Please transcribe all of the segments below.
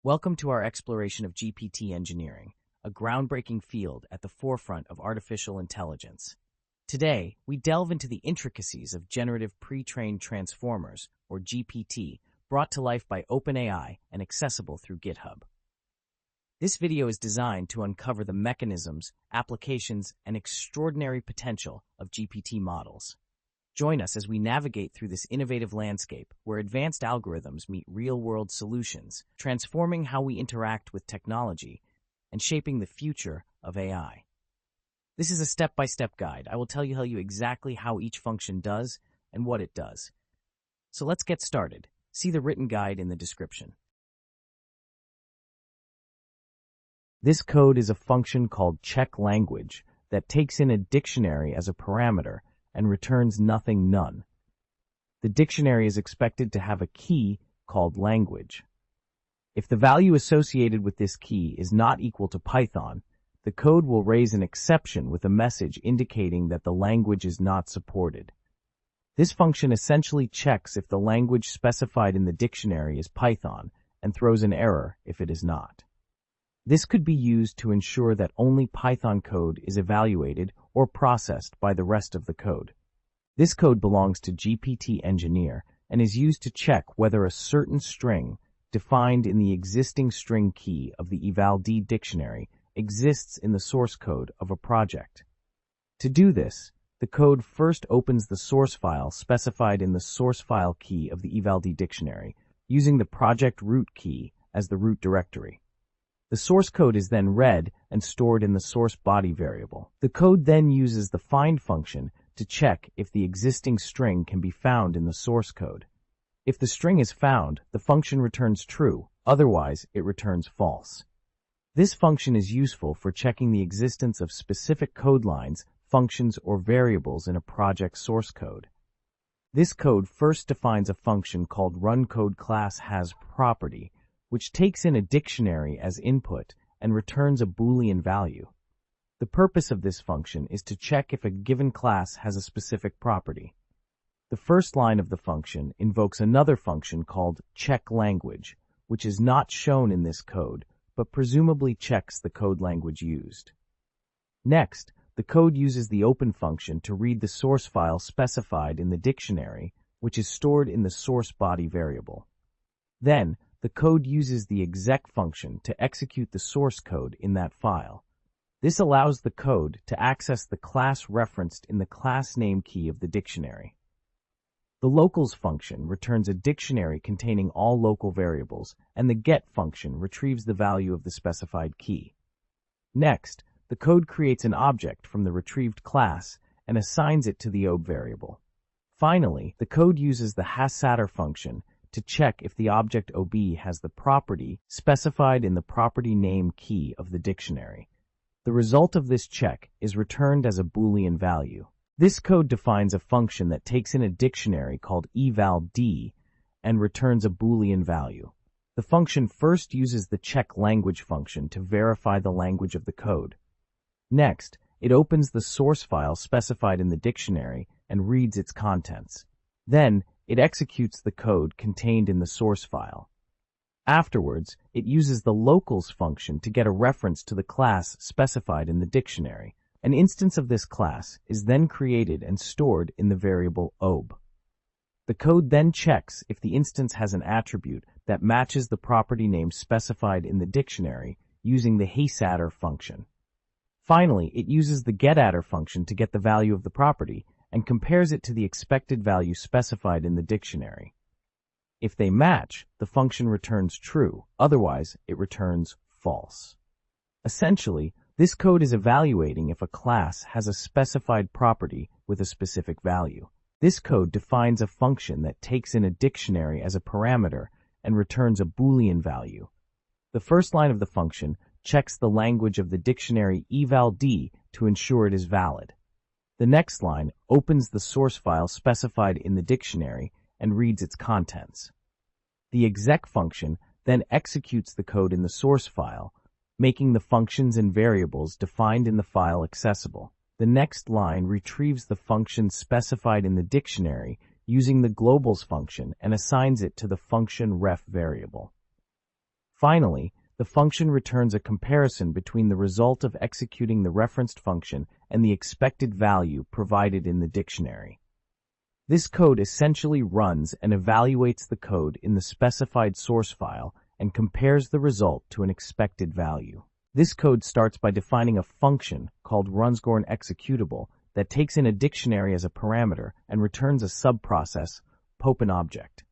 Welcome to our exploration of GPT engineering, a groundbreaking field at the forefront of artificial intelligence. Today, we delve into the intricacies of generative pre-trained transformers, or GPT, brought to life by OpenAI and accessible through GitHub. This video is designed to uncover the mechanisms, applications, and extraordinary potential of GPT models. Join us as we navigate through this innovative landscape where advanced algorithms meet real-world solutions, transforming how we interact with technology and shaping the future of AI. This is a step-by-step guide. I will tell you exactly how each function does and what it does. So let's get started. See the written guide in the description. This code is a function called check_language that takes in a dictionary as a parameter and returns nothing none. The dictionary is expected to have a key called language. If the value associated with this key is not equal to Python, the code will raise an exception with a message indicating that the language is not supported. This function essentially checks if the language specified in the dictionary is Python and throws an error if it is not. This could be used to ensure that only Python code is evaluated or processed by the rest of the code. This code belongs to GPT Engineer and is used to check whether a certain string defined in the existing string key of the eval_d dictionary exists in the source code of a project. To do this, the code first opens the source file specified in the source file key of the eval_d dictionary, using the project root key as the root directory. The source code is then read and stored in the source body variable. The code then uses the find function to check if the existing string can be found in the source code. If the string is found, the function returns true, otherwise it returns false. This function is useful for checking the existence of specific code lines, functions, or variables in a project source code. This code first defines a function called runCodeClassHasProperty, which takes in a dictionary as input and returns a Boolean value. The purpose of this function is to check if a given class has a specific property. The first line of the function invokes another function called check_language, which is not shown in this code, but presumably checks the code language used. Next, the code uses the open function to read the source file specified in the dictionary, which is stored in the source body variable. Then, the code uses the exec function to execute the source code in that file. This allows the code to access the class referenced in the class name key of the dictionary. The locals function returns a dictionary containing all local variables, and the get function retrieves the value of the specified key. Next, the code creates an object from the retrieved class and assigns it to the ob variable. Finally, the code uses the hasAttr function to check if the object ob has the property specified in the property name key of the dictionary. The result of this check is returned as a Boolean value. This code defines a function that takes in a dictionary called eval_d and returns a Boolean value. The function first uses the check_language function to verify the language of the code. Next, it opens the source file specified in the dictionary and reads its contents. Then, it executes the code contained in the source file. Afterwards, it uses the locals function to get a reference to the class specified in the dictionary. An instance of this class is then created and stored in the variable ob. The code then checks if the instance has an attribute that matches the property name specified in the dictionary using the hasAttr function. Finally, it uses the getAttr function to get the value of the property and compares it to the expected value specified in the dictionary. If they match, the function returns true, otherwise it returns false. Essentially, this code is evaluating if a class has a specified property with a specific value. This code defines a function that takes in a dictionary as a parameter and returns a Boolean value. The first line of the function checks the language of the dictionary eval_d to ensure it is valid. The next line opens the source file specified in the dictionary and reads its contents. The exec function then executes the code in the source file, making the functions and variables defined in the file accessible. The next line retrieves the function specified in the dictionary using the globals function and assigns it to the function ref variable. Finally, the function returns a comparison between the result of executing the referenced function and the expected value provided in the dictionary. This code essentially runs and evaluates the code in the specified source file and compares the result to an expected value. This code starts by defining a function called runscorn_executable that takes in a dictionary as a parameter and returns a subprocess, Popen object.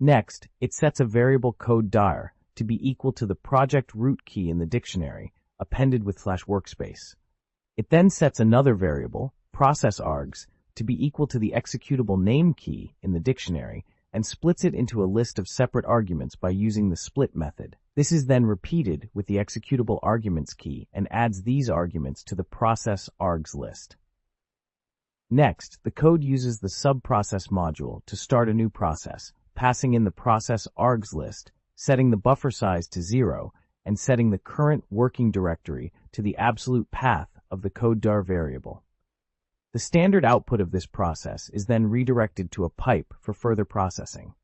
Next, it sets a variable code dir to be equal to the project root key in the dictionary, appended with /workspace. It then sets another variable, process_args, to be equal to the executable name key in the dictionary and splits it into a list of separate arguments by using the split method. This is then repeated with the executable arguments key and adds these arguments to the process_args list. Next, the code uses the subprocess module to start a new process, passing in the process_args list, setting the buffer size to 0, and setting the current working directory to the absolute path of the code dir variable. The standard output of this process is then redirected to a pipe for further processing.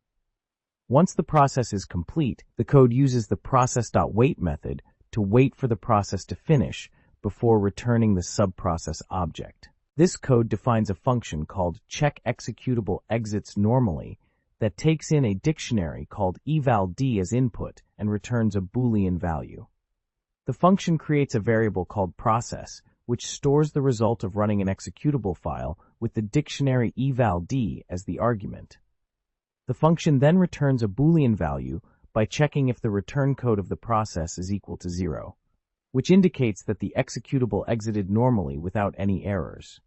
Once the process is complete, the code uses the process.wait method to wait for the process to finish before returning the subprocess object. This code defines a function called checkExecutable_exits_normally that takes in a dictionary called eval_d as input and returns a Boolean value. The function creates a variable called process, which stores the result of running an executable file with the dictionary eval_d as the argument. The function then returns a Boolean value by checking if the return code of the process is equal to 0, which indicates that the executable exited normally without any errors.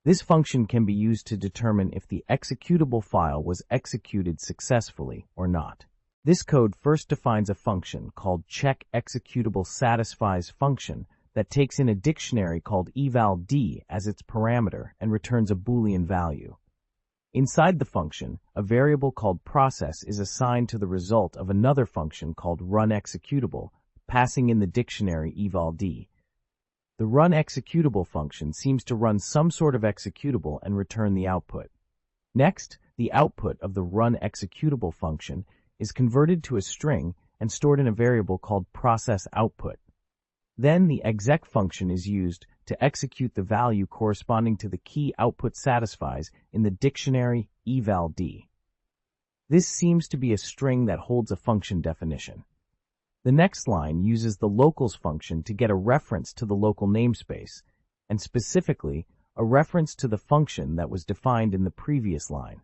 This function can be used to determine if the executable file was executed successfully or not. This code first defines a function called checkExecutable_satisfies function that takes in a dictionary called eval_d as its parameter and returns a Boolean value. Inside the function, a variable called process is assigned to the result of another function called runExecutable, passing in the dictionary eval_d. The runExecutable function seems to run some sort of executable and return the output. Next, the output of the runExecutable function is converted to a string and stored in a variable called processOutput. Then the exec function is used to execute the value corresponding to the key output satisfies in the dictionary eval_d. This seems to be a string that holds a function definition. The next line uses the locals function to get a reference to the local namespace, and specifically, a reference to the function that was defined in the previous line.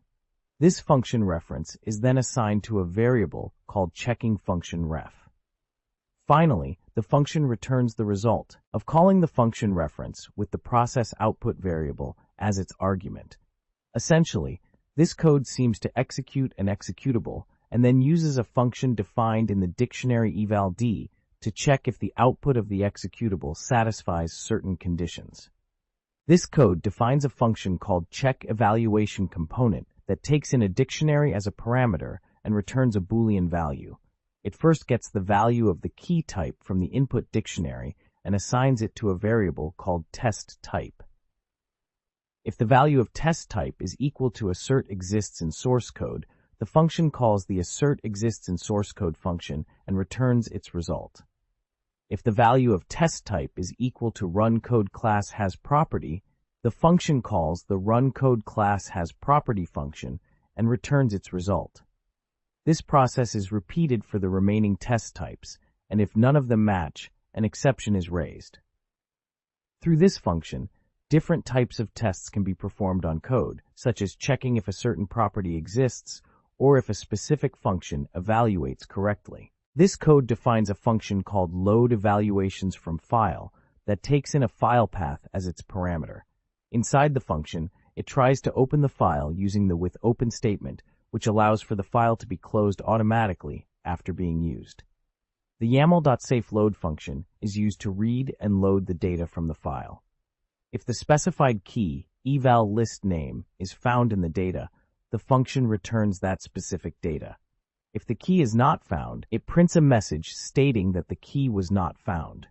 This function reference is then assigned to a variable called checkingFunctionRef. Finally, the function returns the result of calling the function reference with the process output variable as its argument. Essentially, this code seems to execute an executable and then uses a function defined in the dictionary eval_d to check if the output of the executable satisfies certain conditions. This code defines a function called checkEvaluationComponent that takes in a dictionary as a parameter and returns a Boolean value. It first gets the value of the key type from the input dictionary and assigns it to a variable called testType. If the value of testType is equal to assertExists in source code, the function calls the assertExists in source code function and returns its result. If the value of testType is equal to runCodeClassHasProperty, the function calls the runCodeClassHasProperty function and returns its result. This process is repeated for the remaining test types, and if none of them match, an exception is raised. Through this function, different types of tests can be performed on code, such as checking if a certain property exists or if a specific function evaluates correctly. This code defines a function called loadEvaluationsFromFile that takes in a file path as its parameter. Inside the function, it tries to open the file using the withOpen statement, which allows for the file to be closed automatically after being used. The YAML.safe_load function is used to read and load the data from the file. If the specified key, eval list name, is found in the data, the function returns that specific data. If the key is not found, it prints a message stating that the key was not found.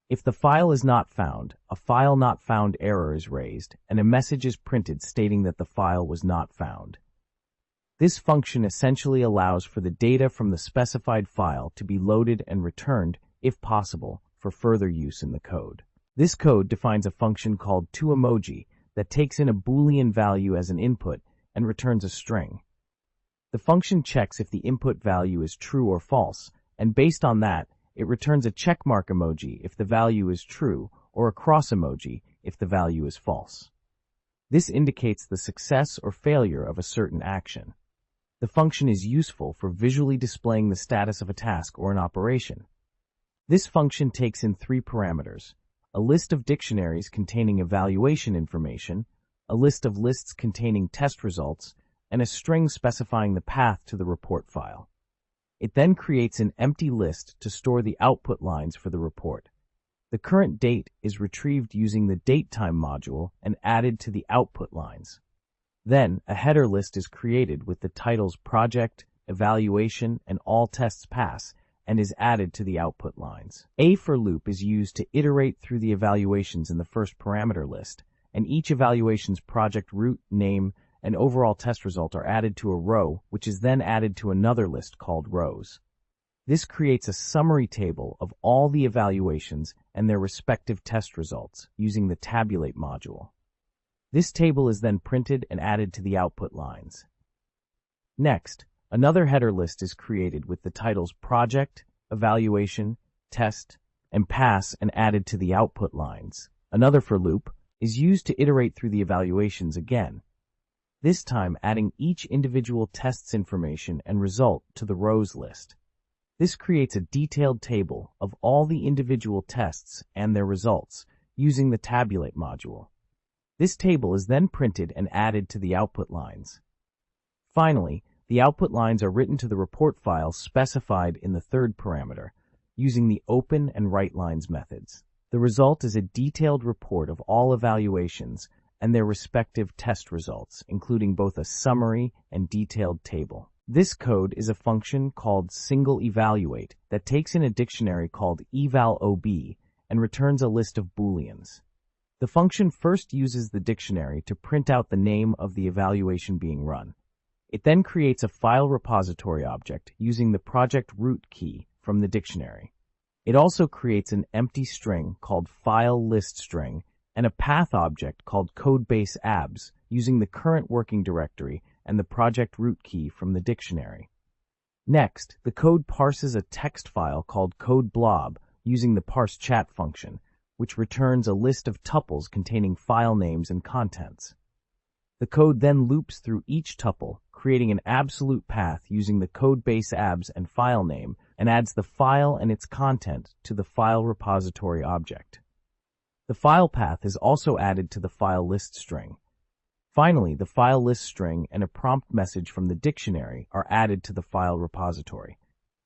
If the file is not found, a file not found error is raised, and a message is printed stating that the file was not found. This function essentially allows for the data from the specified file to be loaded and returned, if possible, for further use in the code. This code defines a function called toEmoji that takes in a Boolean value as an input and returns a string. The function checks if the input value is true or false, and based on that, it returns a checkmark emoji if the value is true or a cross emoji if the value is false. This indicates the success or failure of a certain action. The function is useful for visually displaying the status of a task or an operation. This function takes in 3 parameters: a list of dictionaries containing evaluation information, a list of lists containing test results, and a string specifying the path to the report file. It then creates an empty list to store the output lines for the report. The current date is retrieved using the datetime module and added to the output lines. Then, a header list is created with the titles project, evaluation, and all tests pass, and is added to the output lines. A for loop is used to iterate through the evaluations in the first parameter list, and each evaluation's project root, name, and overall test result are added to a row, which is then added to another list called rows. This creates a summary table of all the evaluations and their respective test results using the tabulate module. This table is then printed and added to the output lines. Next, another header list is created with the titles project, evaluation, test, and pass and added to the output lines. Another for loop is used to iterate through the evaluations again, this time adding each individual test's information and result to the rows list. This creates a detailed table of all the individual tests and their results using the tabulate module. This table is then printed and added to the output lines. Finally, the output lines are written to the report file specified in the third parameter using the open and write lines methods. The result is a detailed report of all evaluations and their respective test results, including both a summary and detailed table. This code is a function called singleEvaluate that takes in a dictionary called eval_ob and returns a list of booleans. The function first uses the dictionary to print out the name of the evaluation being run. It then creates a file repository object using the project root key from the dictionary. It also creates an empty string called file_list_string and a path object called codebase_abs using the current working directory and the project root key from the dictionary. Next, the code parses a text file called code_blob using the parseChat function, which returns a list of tuples containing file names and contents. The code then loops through each tuple, creating an absolute path using the codebase_abs and file name, and adds the file and its content to the file repository object. The file path is also added to the file list string. Finally, the file list string and a prompt message from the dictionary are added to the file repository.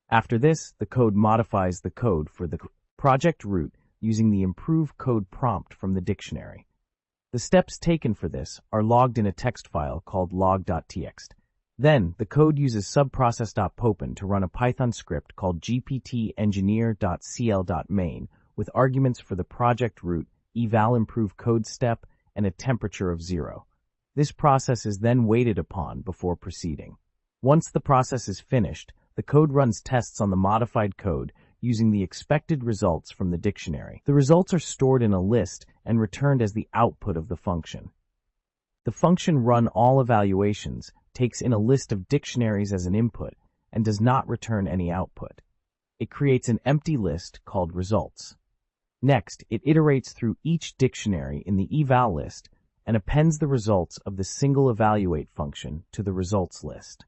After this, the code modifies the code for the project root using the improve code prompt from the dictionary. The steps taken for this are logged in a text file called log.txt. Then, the code uses subprocess.popen to run a Python script called GPT engineer.cl.main with arguments for the project root, eval improve code step, and a temperature of 0. This process is then waited upon before proceeding. Once the process is finished, the code runs tests on the modified code using the expected results from the dictionary. The results are stored in a list and returned as the output of the function. The function run all evaluations takes in a list of dictionaries as an input and does not return any output. It creates an empty list called results. Next, it iterates through each dictionary in the eval list and appends the results of the single evaluate function to the results list.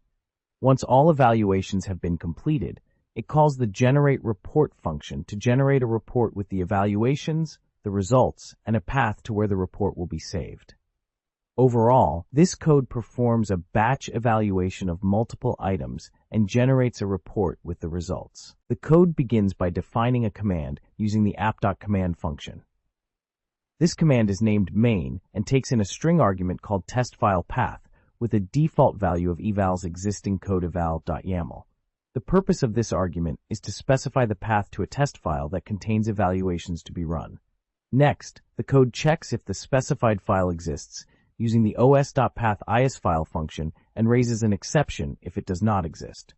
Once all evaluations have been completed, it calls the generate report function to generate a report with the evaluations, the results, and a path to where the report will be saved. Overall, this code performs a batch evaluation of multiple items and generates a report with the results. The code begins by defining a command using the app.command function. This command is named main and takes in a string argument called testFilePath with a default value of eval's existing code eval.yaml. The purpose of this argument is to specify the path to a test file that contains evaluations to be run. Next, the code checks if the specified file exists using the os.path_isFile function and raises an exception if it does not exist.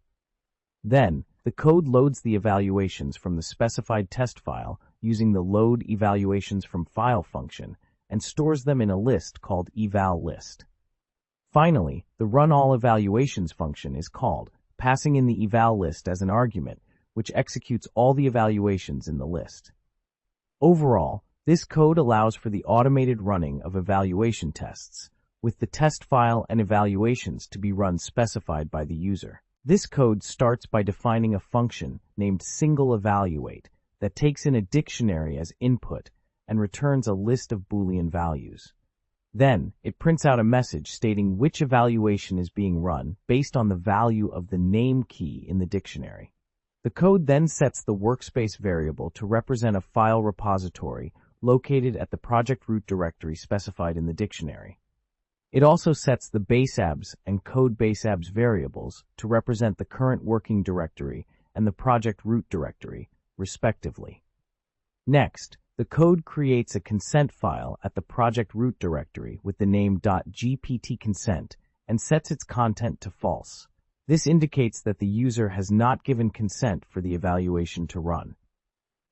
Then, the code loads the evaluations from the specified test file using the load evaluations from file function and stores them in a list called eval_list. Finally, the run all evaluations function is called, passing in the eval_list as an argument, which executes all the evaluations in the list. Overall, this code allows for the automated running of evaluation tests, with the test file and evaluations to be run specified by the user. This code starts by defining a function named singleEvaluate that takes in a dictionary as input and returns a list of Boolean values. Then, it prints out a message stating which evaluation is being run based on the value of the name key in the dictionary. The code then sets the workspace variable to represent a file repository located at the project root directory specified in the dictionary. It also sets the baseabs and code baseabs variables to represent the current working directory and the project root directory, respectively. Next, the code creates a consent file at the project root directory with the name .gpt_consent and sets its content to false. This indicates that the user has not given consent for the evaluation to run.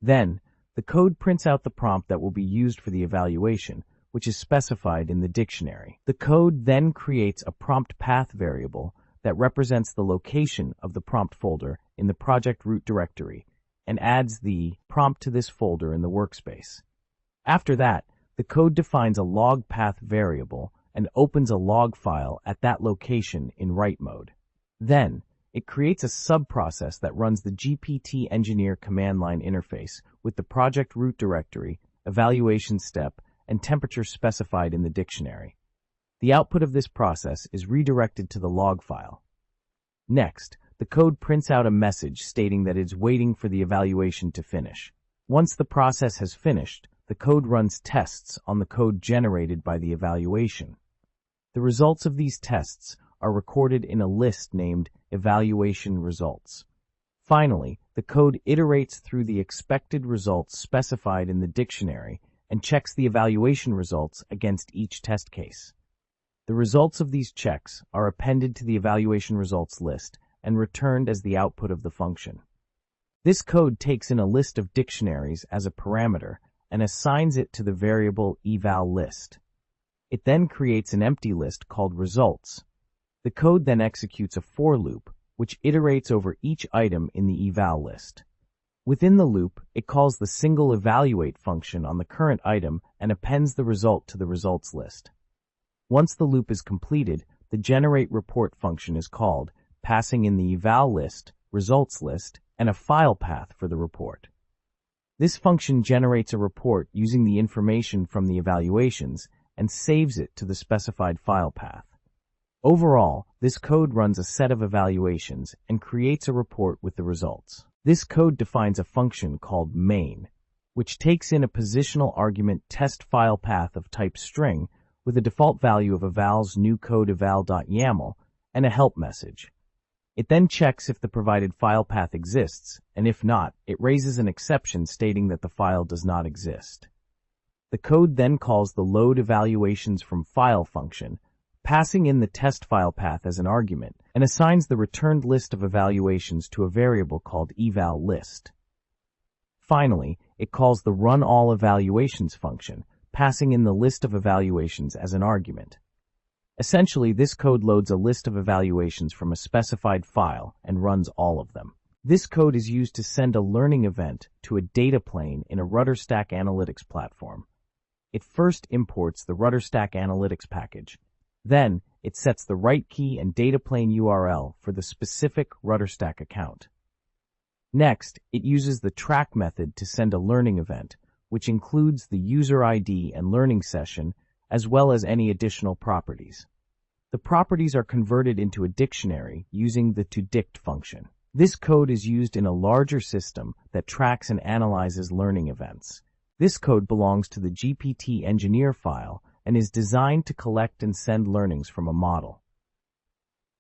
Then, the code prints out the prompt that will be used for the evaluation, which is specified in the dictionary. The code then creates a prompt path variable that represents the location of the prompt folder in the project root directory and adds the prompt to this folder in the workspace. After that, the code defines a log path variable and opens a log file at that location in write mode. Then, it creates a subprocess that runs the GPT engineer command line interface with the project root directory, evaluation step, and temperature specified in the dictionary. The output of this process is redirected to the log file. Next, the code prints out a message stating that it is waiting for the evaluation to finish. Once the process has finished, the code runs tests on the code generated by the evaluation. The results of these tests are recorded in a list named evaluation results. Finally, the code iterates through the expected results specified in the dictionary and checks the evaluation results against each test case. The results of these checks are appended to the evaluation results list and returned as the output of the function. This code takes in a list of dictionaries as a parameter and assigns it to the variable eval_list. It then creates an empty list called results. The code then executes a for loop, which iterates over each item in the eval list. Within the loop, it calls the singleEvaluate function on the current item and appends the result to the results list. Once the loop is completed, the generateReport function is called, passing in the eval list, results list, and a file path for the report. This function generates a report using the information from the evaluations and saves it to the specified file path. Overall, this code runs a set of evaluations and creates a report with the results. This code defines a function called main, which takes in a positional argument test file path of type string with a default value of eval's new code eval.yaml and a help message. It then checks if the provided file path exists, and if not, it raises an exception stating that the file does not exist. The code then calls the load evaluations from file function, passing in the test file path as an argument, and assigns the returned list of evaluations to a variable called eval_list. Finally, it calls the run all evaluations function, passing in the list of evaluations as an argument. Essentially, this code loads a list of evaluations from a specified file and runs all of them. This code is used to send a learning event to a data plane in a RudderStack analytics platform. It first imports the RudderStack analytics package. Then, it sets the write key and data plane URL for the specific RudderStack account. Next, it uses the track method to send a learning event, which includes the user ID and learning session, as well as any additional properties. The properties are converted into a dictionary using the toDict function. This code is used in a larger system that tracks and analyzes learning events. This code belongs to the GPT engineer file and is designed to collect and send learnings from a model.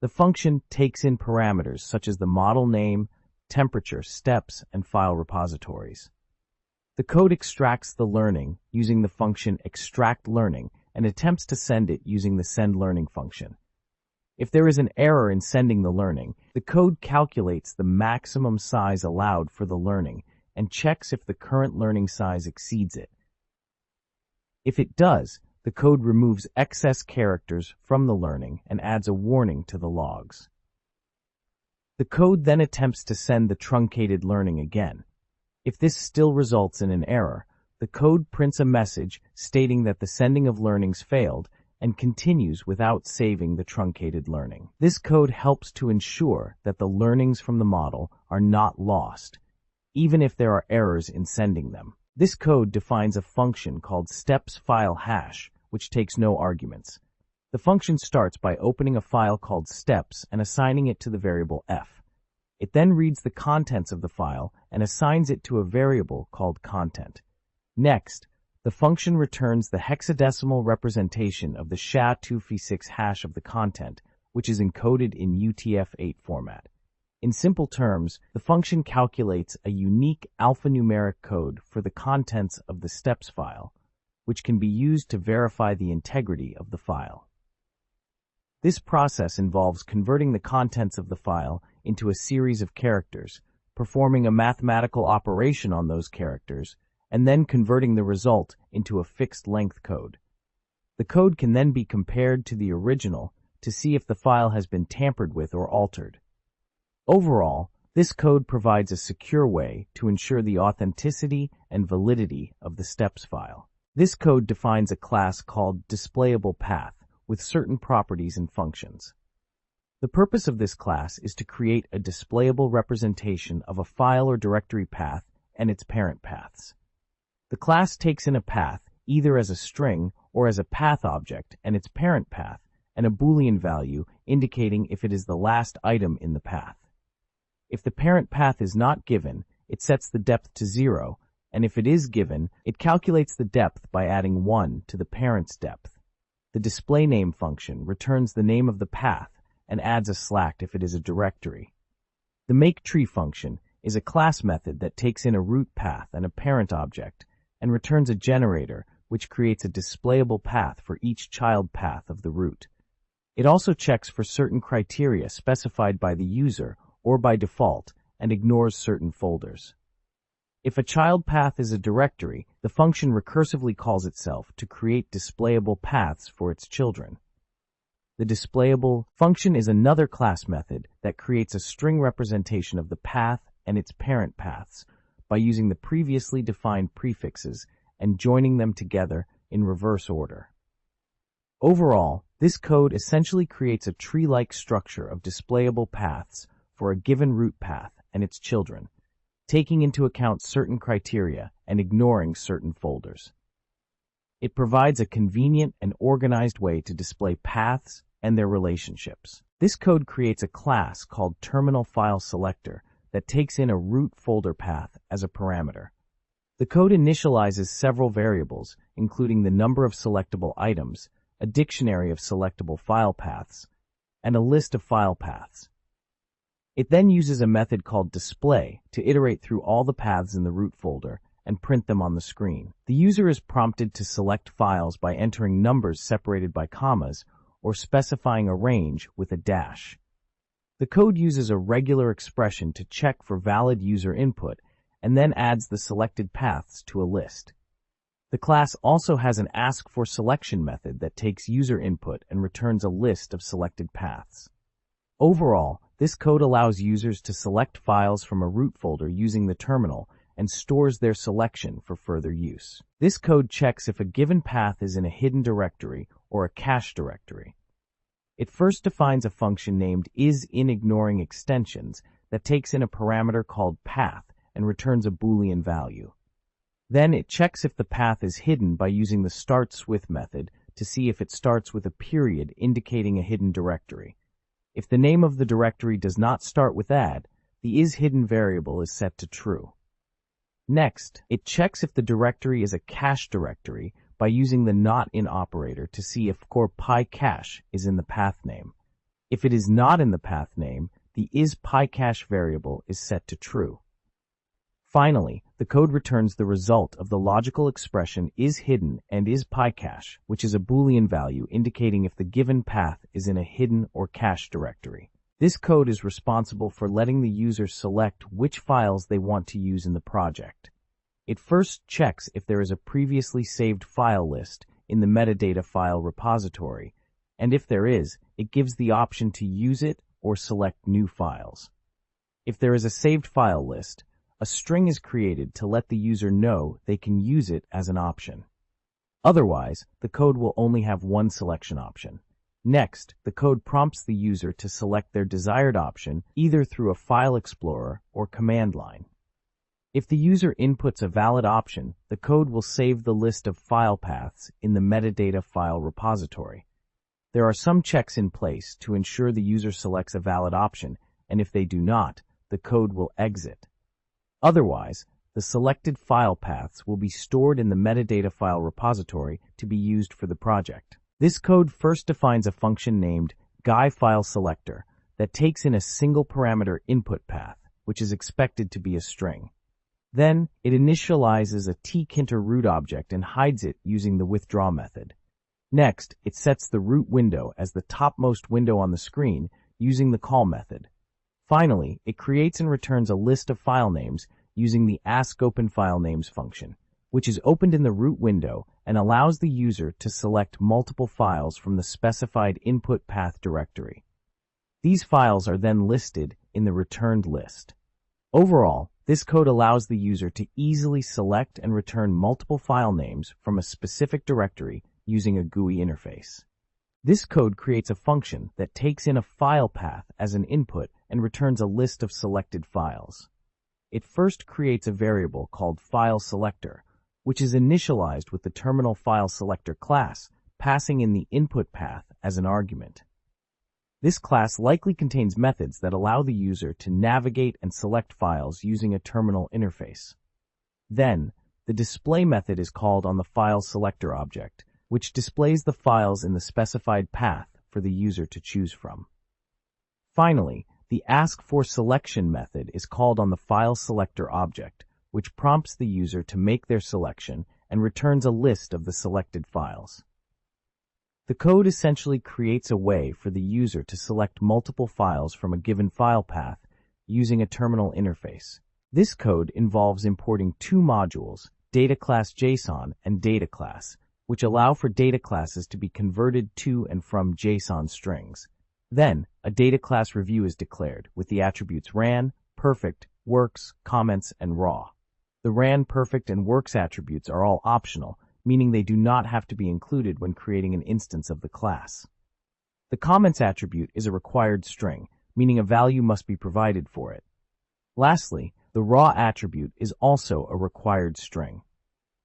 The function takes in parameters such as the model name, temperature, steps, and file repositories. The code extracts the learning using the function extractLearning and attempts to send it using the sendLearning function. If there is an error in sending the learning, the code calculates the maximum size allowed for the learning and checks if the current learning size exceeds it. If it does, the code removes excess characters from the learning and adds a warning to the logs. The code then attempts to send the truncated learning again. If this still results in an error, the code prints a message stating that the sending of learnings failed and continues without saving the truncated learning. This code helps to ensure that the learnings from the model are not lost, even if there are errors in sending them. This code defines a function called steps_file_hash, which takes no arguments. The function starts by opening a file called steps and assigning it to the variable f. It then reads the contents of the file and assigns it to a variable called content. Next, the function returns the hexadecimal representation of the SHA-256 hash of the content, which is encoded in UTF-8 format. In simple terms, the function calculates a unique alphanumeric code for the contents of the steps file, which can be used to verify the integrity of the file. This process involves converting the contents of the file into a series of characters, performing a mathematical operation on those characters, and then converting the result into a fixed-length code. The code can then be compared to the original to see if the file has been tampered with or altered. Overall, this code provides a secure way to ensure the authenticity and validity of the steps file. This code defines a class called displayablePath with certain properties and functions. The purpose of this class is to create a displayable representation of a file or directory path and its parent paths. The class takes in a path either as a string or as a path object and its parent path, and a Boolean value indicating if it is the last item in the path. If the parent path is not given, it sets the depth to 0, and if it is given, it calculates the depth by adding 1 to the parent's depth. The displayName function returns the name of the path and adds a slash if it is a directory. The makeTree function is a class method that takes in a root path and a parent object and returns a generator which creates a displayable path for each child path of the root. It also checks for certain criteria specified by the user or by default and ignores certain folders. If a child path is a directory, the function recursively calls itself to create displayable paths for its children. The displayable function is another class method that creates a string representation of the path and its parent paths by using the previously defined prefixes and joining them together in reverse order. Overall, this code essentially creates a tree-like structure of displayable paths for a given root path and its children, taking into account certain criteria and ignoring certain folders. It provides a convenient and organized way to display paths and their relationships. This code creates a class called terminalFileSelector that takes in a root folder path as a parameter. The code initializes several variables, including the number of selectable items, a dictionary of selectable file paths, and a list of file paths. It then uses a method called display to iterate through all the paths in the root folder and print them on the screen. The user is prompted to select files by entering numbers separated by commas or specifying a range with a dash. The code uses a regular expression to check for valid user input and then adds the selected paths to a list. The class also has an askForSelection method that takes user input and returns a list of selected paths. Overall, this code allows users to select files from a root folder using the terminal and stores their selection for further use. This code checks if a given path is in a hidden directory or a cache directory. It first defines a function named isInIgnoringExtensions that takes in a parameter called path and returns a Boolean value. Then it checks if the path is hidden by using the startSwith method to see if it starts with a period indicating a hidden directory. If the name of the directory does not start with add, the isHidden variable is set to true. Next, it checks if the directory is a cache directory by using the NOT-IN operator to see if core PyCache is in the path name. If it is not in the path name, the isPyCache variable is set to true. Finally, the code returns the result of the logical expression is hidden and is PyCache, which is a Boolean value indicating if the given path is in a hidden or cache directory. This code is responsible for letting the user select which files they want to use in the project. It first checks if there is a previously saved file list in the metadata file repository, and if there is, it gives the option to use it or select new files. If there is a saved file list, a string is created to let the user know they can use it as an option. Otherwise, the code will only have one selection option. Next, the code prompts the user to select their desired option either through a file explorer or command line. If the user inputs a valid option, the code will save the list of file paths in the metadata file repository. There are some checks in place to ensure the user selects a valid option, and if they do not, the code will exit. Otherwise, the selected file paths will be stored in the metadata file repository to be used for the project. This code first defines a function named GuyFileSelector that takes in a single parameter input path, which is expected to be a string. Then, it initializes a tkinter root object and hides it using the withdraw method. Next, it sets the root window as the topmost window on the screen using the call method. Finally, it creates and returns a list of file names using the askOpenFileNames function, which is opened in the root window and allows the user to select multiple files from the specified input path directory. These files are then listed in the returned list. Overall, this code allows the user to easily select and return multiple file names from a specific directory using a GUI interface. This code creates a function that takes in a file path as an input and returns a list of selected files. It first creates a variable called FileSelector, which is initialized with the terminal FileSelector class, passing in the input path as an argument. This class likely contains methods that allow the user to navigate and select files using a terminal interface. Then, the display method is called on the FileSelector object, which displays the files in the specified path for the user to choose from. Finally, the askForSelection method is called on the FileSelector object, which prompts the user to make their selection and returns a list of the selected files. The code essentially creates a way for the user to select multiple files from a given file path using a terminal interface. This code involves importing two modules, DataClass.json and DataClass, which allow for data classes to be converted to and from JSON strings. Then, a data class review is declared with the attributes ran, perfect, works, comments, and raw. The ran, perfect, and works attributes are all optional, meaning they do not have to be included when creating an instance of the class. The comments attribute is a required string, meaning a value must be provided for it. Lastly, the raw attribute is also a required string.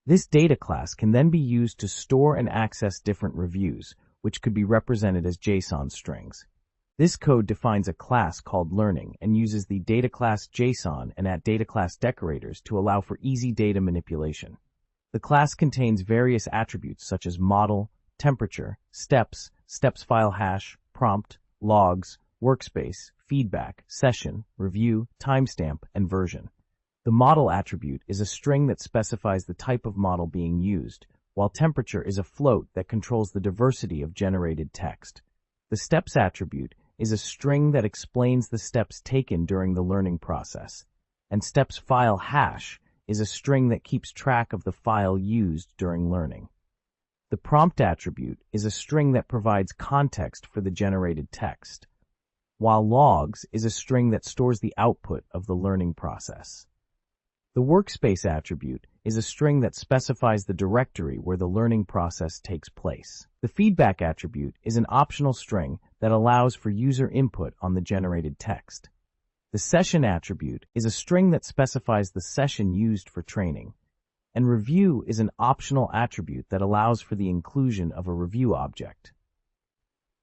This data class can then be used to store and access different reviews, which could be represented as JSON strings. This code defines a class called learning and uses the DataClass.json and @DataClass decorators to allow for easy data manipulation. The class contains various attributes such as model, temperature, steps file hash, prompt, logs, workspace, feedback, session, review, timestamp, and version. The model attribute is a string that specifies the type of model being used, while temperature is a float that controls the diversity of generated text. The steps attribute is a string that explains the steps taken during the learning process, and steps file hash is a string that keeps track of the file used during learning. The prompt attribute is a string that provides context for the generated text, while logs is a string that stores the output of the learning process. The workspace attribute is a string that specifies the directory where the learning process takes place. The feedback attribute is an optional string that allows for user input on the generated text. The session attribute is a string that specifies the session used for training. And review is an optional attribute that allows for the inclusion of a review object.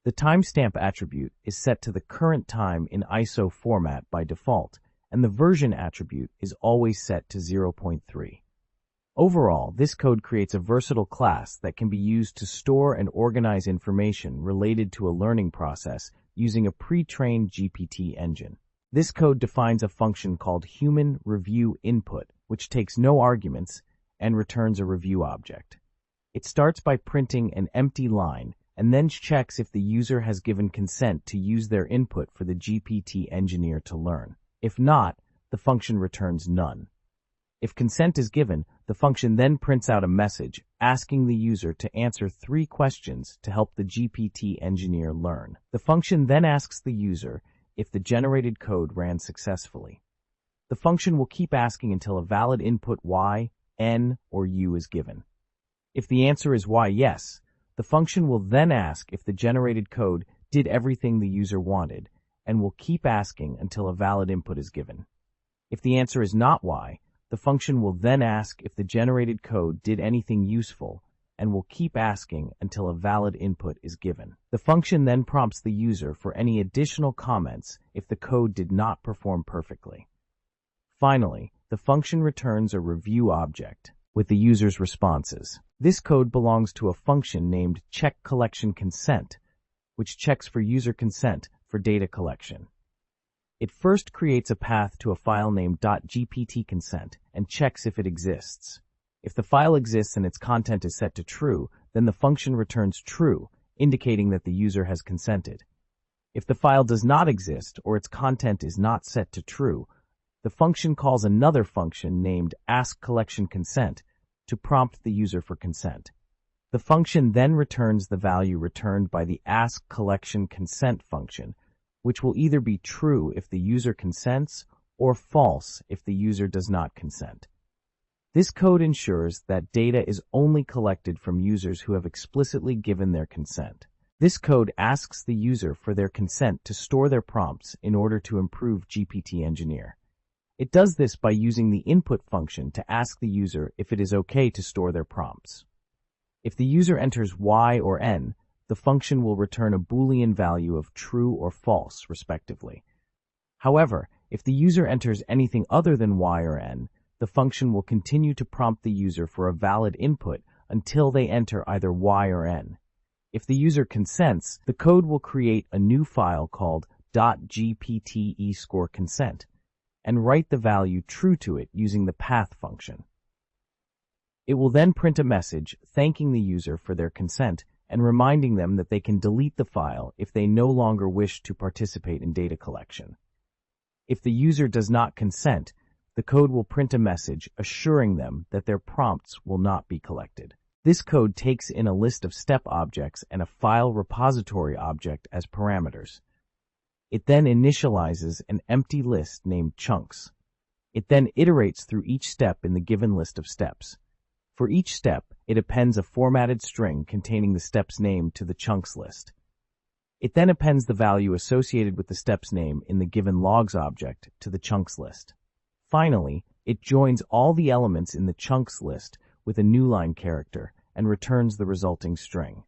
The timestamp attribute is set to the current time in ISO format by default, and the version attribute is always set to 0.3. Overall, this code creates a versatile class that can be used to store and organize information related to a learning process using a pre-trained GPT engine. This code defines a function called human review input, which takes no arguments and returns a review object. It starts by printing an empty line and then checks if the user has given consent to use their input for the GPT engineer to learn. If not, the function returns none. If consent is given, the function then prints out a message asking the user to answer 3 questions to help the GPT engineer learn. The function then asks the user if the generated code ran successfully. The function will keep asking until a valid input y, n, or u is given. If the answer is y yes, the function will then ask if the generated code did everything the user wanted, and will keep asking until a valid input is given. If the answer is not y, the function will then ask if the generated code did anything useful, and will keep asking until a valid input is given. The function then prompts the user for any additional comments if the code did not perform perfectly. Finally, the function returns a review object with the user's responses. This code belongs to a function named checkCollectionConsent, which checks for user consent for data collection. It first creates a path to a file named .gptConsent and checks if it exists. If the file exists and its content is set to true, then the function returns true, indicating that the user has consented. If the file does not exist or its content is not set to true, the function calls another function named askCollectionConsent to prompt the user for consent. The function then returns the value returned by the askCollectionConsent function, which will either be true if the user consents or false if the user does not consent. This code ensures that data is only collected from users who have explicitly given their consent. This code asks the user for their consent to store their prompts in order to improve GPT Engineer. It does this by using the input function to ask the user if it is okay to store their prompts. If the user enters y or n, the function will return a Boolean value of true or false, respectively. However, if the user enters anything other than y or n, the function will continue to prompt the user for a valid input until they enter either y or n. If the user consents, the code will create a new file called .gptescoreconsent and write the value true to it using the path function. It will then print a message thanking the user for their consent and reminding them that they can delete the file if they no longer wish to participate in data collection. If the user does not consent, the code will print a message assuring them that their prompts will not be collected. This code takes in a list of step objects and a file repository object as parameters. It then initializes an empty list named chunks. It then iterates through each step in the given list of steps. For each step, it appends a formatted string containing the step's name to the chunks list. It then appends the value associated with the step's name in the given logs object to the chunks list. Finally, it joins all the elements in the chunks list with a newline character and returns the resulting string.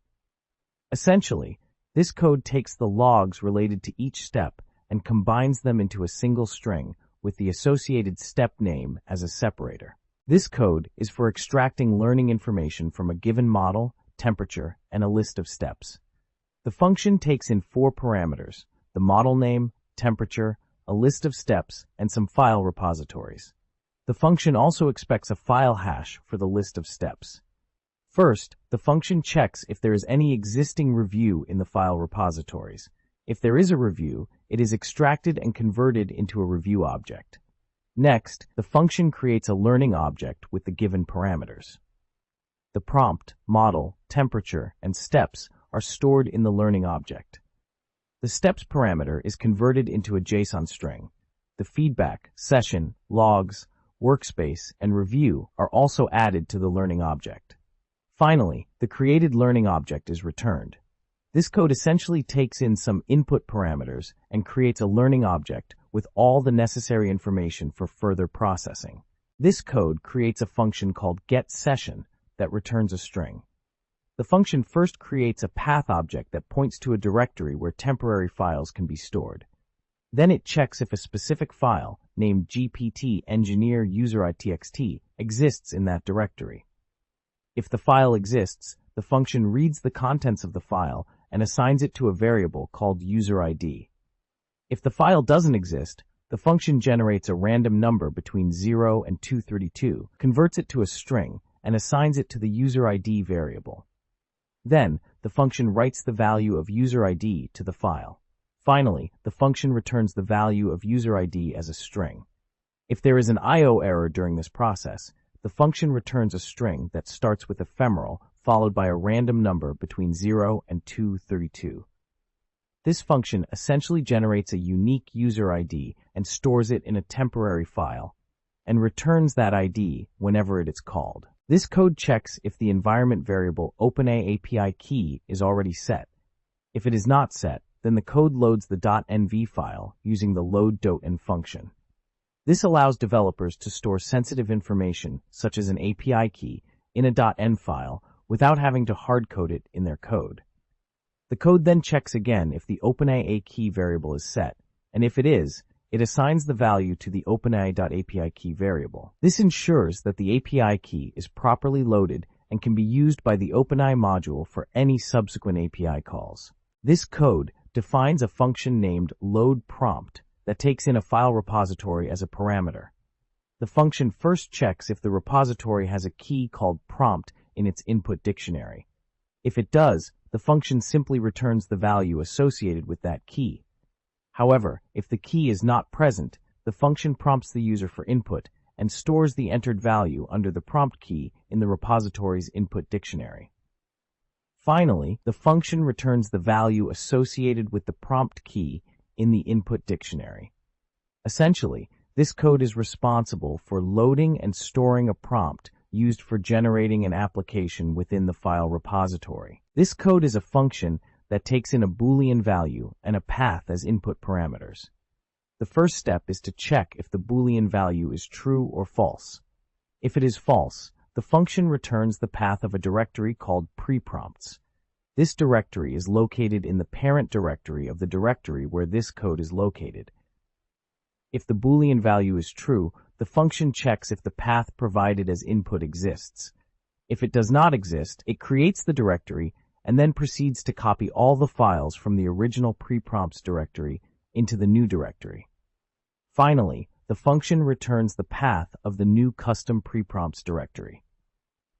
Essentially, this code takes the logs related to each step and combines them into a single string with the associated step name as a separator. This code is for extracting learning information from a given model, temperature, and a list of steps. The function takes in 4 parameters: the model name, temperature, a list of steps, and some file repositories. The function also expects a file hash for the list of steps. First, the function checks if there is any existing review in the file repositories. If there is a review, it is extracted and converted into a review object. Next, the function creates a learning object with the given parameters. The prompt, model, temperature, and steps are stored in the learning object. The steps parameter is converted into a JSON string. The feedback, session, logs, workspace, and review are also added to the learning object. Finally, the created learning object is returned. This code essentially takes in some input parameters and creates a learning object with all the necessary information for further processing. This code creates a function called getSession that returns a string. The function first creates a path object that points to a directory where temporary files can be stored. Then it checks if a specific file, named GPT engineer user.txt, exists in that directory. If the file exists, the function reads the contents of the file and assigns it to a variable called user ID. If the file doesn't exist, The function generates a random number between 0 and 232, converts it to a string, and assigns it to the user ID variable. Then, the function writes the value of user ID to the file. Finally, the function returns the value of user ID as a string. If there is an I/O error during this process, the function returns a string that starts with ephemeral followed by a random number between 0 and 232. This function essentially generates a unique user ID and stores it in a temporary file, and returns that ID whenever it is called. This code checks if the environment variable OpenAI API key is already set. If it is not set, then the code loads the .env file using the load.env function. This allows developers to store sensitive information, such as an API key, in a .env file without having to hardcode it in their code. The code then checks again if the OpenAI key variable is set, and if it is, it assigns the value to the OpenAI.API key variable. This ensures that the API key is properly loaded and can be used by the OpenAI module for any subsequent API calls. This code defines a function named loadPrompt that takes in a file repository as a parameter. The function first checks if the repository has a key called prompt in its input dictionary. If it does, the function simply returns the value associated with that key. However, if the key is not present, the function prompts the user for input and stores the entered value under the prompt key in the repository's input dictionary. Finally, the function returns the value associated with the prompt key in the input dictionary. Essentially, this code is responsible for loading and storing a prompt used for generating an application within the file repository. This code is a function that takes in a Boolean value and a path as input parameters. The first step is to check if the Boolean value is true or false. If it is false, the function returns the path of a directory called preprompts. This directory is located in the parent directory of the directory where this code is located. If the Boolean value is true, the function checks if the path provided as input exists. If it does not exist, it creates the directory and then proceeds to copy all the files from the original preprompts directory into the new directory. Finally, the function returns the path of the new custom preprompts directory.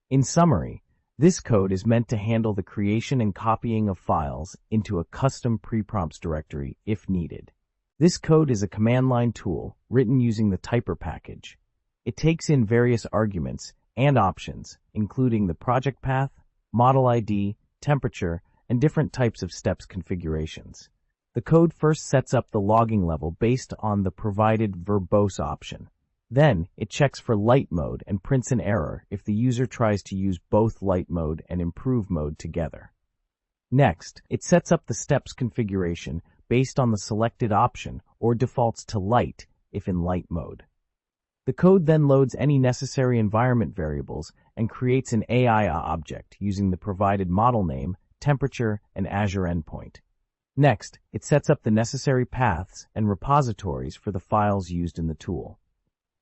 In summary, this code is meant to handle the creation and copying of files into a custom preprompts directory if needed. This code is a command line tool written using the typer package. It takes in various arguments and options, including the project path, model ID, temperature, and different types of steps configurations. The code first sets up the logging level based on the provided verbose option. Then, it checks for light mode and prints an error if the user tries to use both light mode and improve mode together. Next, it sets up the steps configuration based on the selected option or defaults to light if in light mode. The code then loads any necessary environment variables and creates an AI object using the provided model name, temperature, and Azure endpoint. Next, it sets up the necessary paths and repositories for the files used in the tool.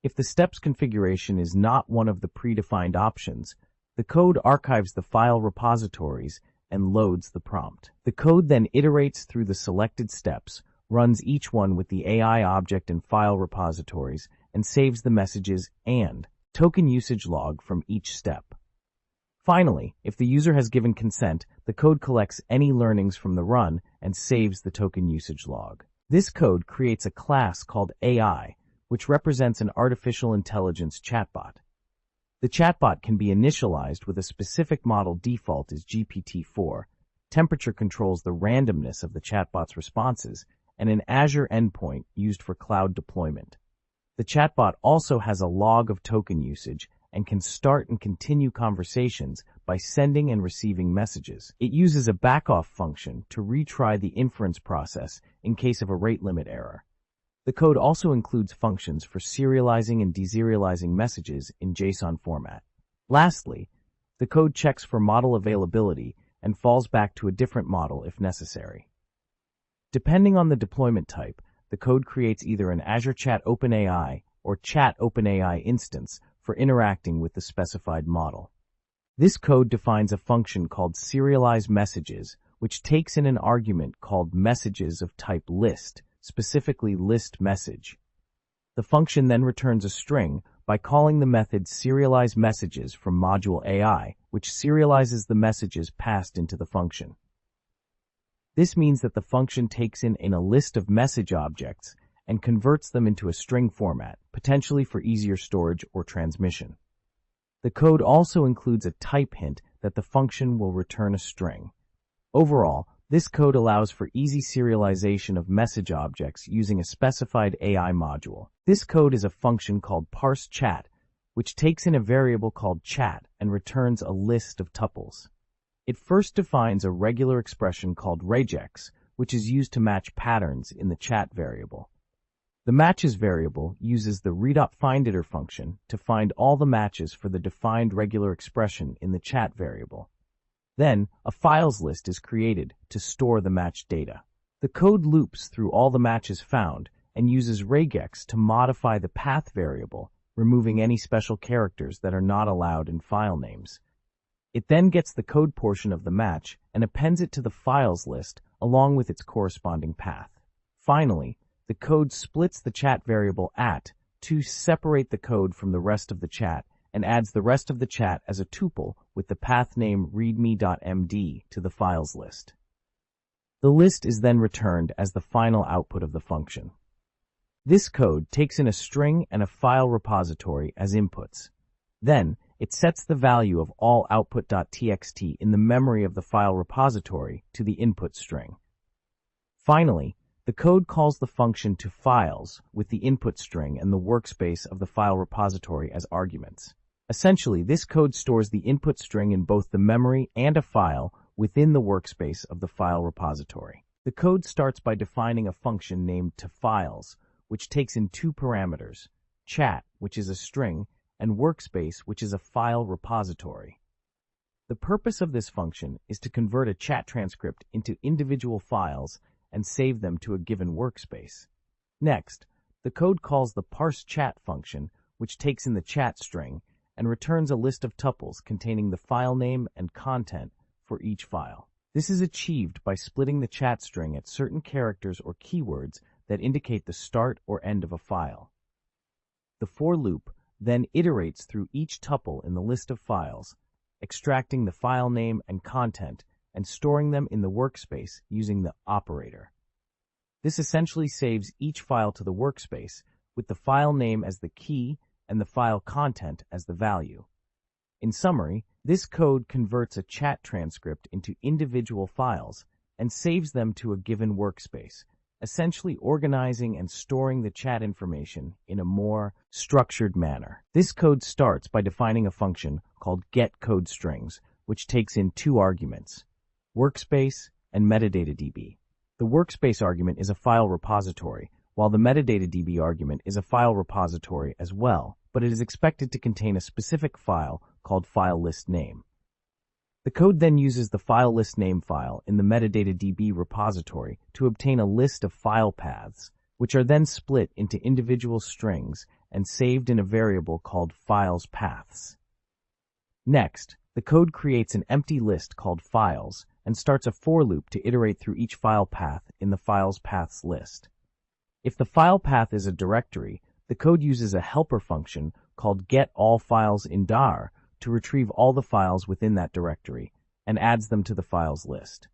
If the steps configuration is not one of the predefined options, the code archives the file repositories and loads the prompt. The code then iterates through the selected steps, runs each one with the AI object and file repositories, and saves the messages and token usage log from each step. Finally, if the user has given consent, the code collects any learnings from the run and saves the token usage log. This code creates a class called AI, which represents an artificial intelligence chatbot. The chatbot can be initialized with a specific model default as GPT-4. Temperature controls the randomness of the chatbot's responses, and an Azure endpoint used for cloud deployment. The chatbot also has a log of token usage and can start and continue conversations by sending and receiving messages. It uses a backoff function to retry the inference process in case of a rate limit error. The code also includes functions for serializing and deserializing messages in JSON format. Lastly, the code checks for model availability and falls back to a different model if necessary. Depending on the deployment type, the code creates either an Azure Chat OpenAI or Chat OpenAI instance for interacting with the specified model. This code defines a function called serialize messages, which takes in an argument called messages of type list, specifically list message. The function then returns a string by calling the method serializeMessages from module AI, which serializes the messages passed into the function. This means that the function takes in a list of message objects and converts them into a string format, potentially for easier storage or transmission. The code also includes a type hint that the function will return a string. Overall, this code allows for easy serialization of message objects using a specified AI module. This code is a function called parseChat, which takes in a variable called chat and returns a list of tuples. It first defines a regular expression called regex, which is used to match patterns in the chat variable. The matches variable uses the re.findIter function to find all the matches for the defined regular expression in the chat variable. Then, a files list is created to store the matched data. The code loops through all the matches found and uses regex to modify the path variable, removing any special characters that are not allowed in file names. It then gets the code portion of the match and appends it to the files list along with its corresponding path. Finally, the code splits the chat variable to separate the code from the rest of the chat and adds the rest of the chat as a tuple with the path name readme.md to the files list. The list is then returned as the final output of the function. This code takes in a string and a file repository as inputs. Then, it sets the value of all output.txt in the memory of the file repository to the input string. Finally, the code calls the function to files with the input string and the workspace of the file repository as arguments. Essentially, this code stores the input string in both the memory and a file within the workspace of the file repository. The code starts by defining a function named toFiles, which takes in two parameters, chat, which is a string, and workspace, which is a file repository. The purpose of this function is to convert a chat transcript into individual files and save them to a given workspace. Next, the code calls the parseChat function, which takes in the chat string and returns a list of tuples containing the file name and content for each file. This is achieved by splitting the chat string at certain characters or keywords that indicate the start or end of a file. The for loop then iterates through each tuple in the list of files, extracting the file name and content and storing them in the workspace using the operator. This essentially saves each file to the workspace with the file name as the key and the file content as the value. In summary, this code converts a chat transcript into individual files and saves them to a given workspace, essentially organizing and storing the chat information in a more structured manner. This code starts by defining a function called getCodeStrings, which takes in two arguments, workspace and metadata-db. The workspace argument is a file repository, while the metadata-db argument is a file repository as well, but it is expected to contain a specific file called FileListName. The code then uses the FileListName file in the metadata-db repository to obtain a list of file paths, which are then split into individual strings and saved in a variable called FilesPaths. Next, the code creates an empty list called files and starts a for loop to iterate through each file path in the FilesPaths list. If the file path is a directory, the code uses a helper function called getAllFilesInDar to retrieve all the files within that directory and adds them to the files list.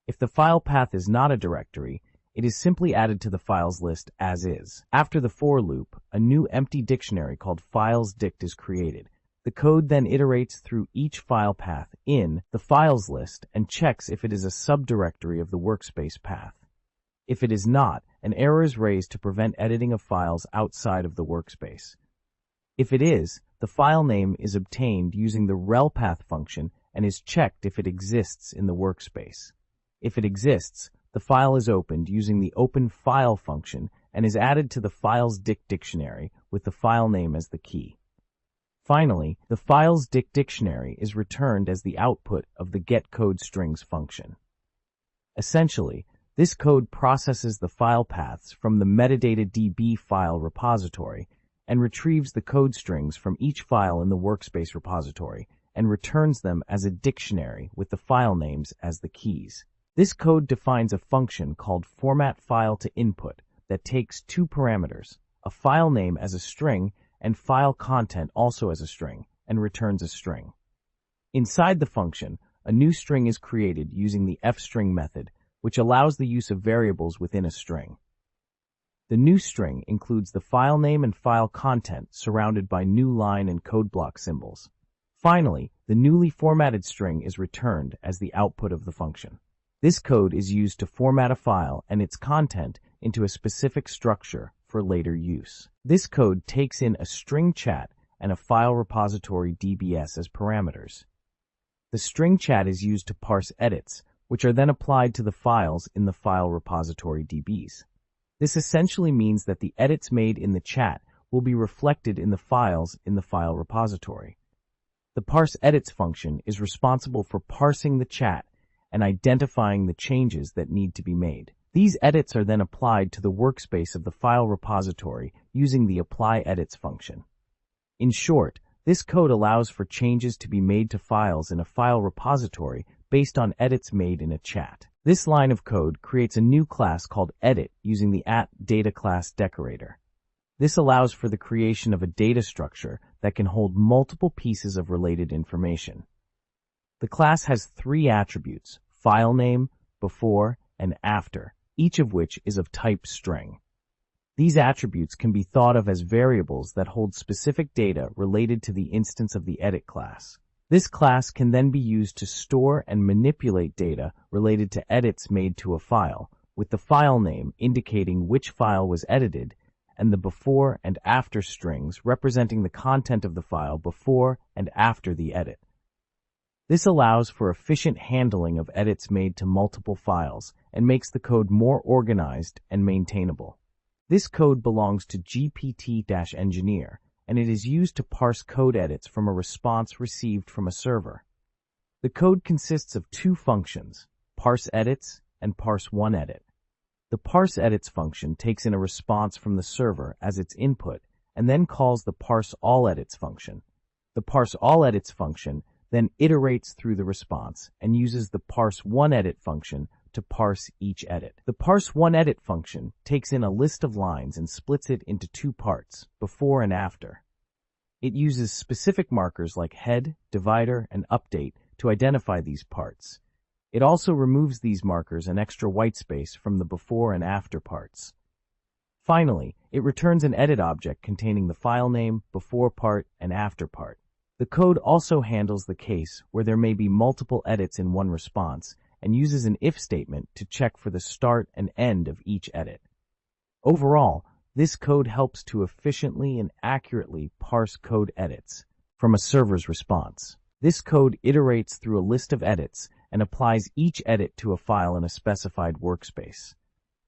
If the file path is not a directory, it is simply added to the files list as is. After the for loop, a new empty dictionary called FilesDict is created. The code then iterates through each file path in the files list and checks if it is a subdirectory of the workspace path. If it is not, an error is raised to prevent editing of files outside of the workspace. If it is, the file name is obtained using the relpath function and is checked if it exists in the workspace. If it exists, the file is opened using the openFile function and is added to the FilesDict dictionary with the file name as the key. Finally, the FilesDict dictionary is returned as the output of the getCodeStrings function. Essentially, this code processes the file paths from the metadata-db file repository and retrieves the code strings from each file in the workspace repository and returns them as a dictionary with the file names as the keys. This code defines a function called formatFileToInput that takes two parameters, a file name as a string, and file content also as a string, and returns a string. Inside the function, a new string is created using the fstring method, which allows the use of variables within a string. The new string includes the file name and file content surrounded by new line and code block symbols. Finally, the newly formatted string is returned as the output of the function. This code is used to format a file and its content into a specific structure for later use. This code takes in a string chat and a file repository DBS as parameters. The string chat is used to parse edits, which are then applied to the files in the file repository DBs. This essentially means that the edits made in the chat will be reflected in the files in the file repository. The parseEdits function is responsible for parsing the chat and identifying the changes that need to be made. These edits are then applied to the workspace of the file repository using the applyEdits function. In short, this code allows for changes to be made to files in a file repository based on edits made in a chat. This line of code creates a new class called edit using the @data class decorator. This allows for the creation of a data structure that can hold multiple pieces of related information. The class has 3 attributes: file name, before, and after, each of which is of type string. These attributes can be thought of as variables that hold specific data related to the instance of the edit class. This class can then be used to store and manipulate data related to edits made to a file, with the file name indicating which file was edited and the before and after strings representing the content of the file before and after the edit. This allows for efficient handling of edits made to multiple files and makes the code more organized and maintainable. This code belongs to GPT-engineer, and it is used to parse code edits from a response received from a server. The code consists of 2 functions, parseEdits and parseOneEdit. The parseEdits function takes in a response from the server as its input and then calls the parseAllEdits function. The parseAllEdits function then iterates through the response and uses the parseOneEdit function to parse each edit. The parseOneEdit function takes in a list of lines and splits it into 2 parts, before and after. It uses specific markers like head, divider, and update to identify these parts. It also removes these markers and extra whitespace from the before and after parts. Finally, it returns an edit object containing the file name, before part, and after part. The code also handles the case where there may be multiple edits in one response and uses an if statement to check for the start and end of each edit. Overall, this code helps to efficiently and accurately parse code edits from a server's response. This code iterates through a list of edits and applies each edit to a file in a specified workspace.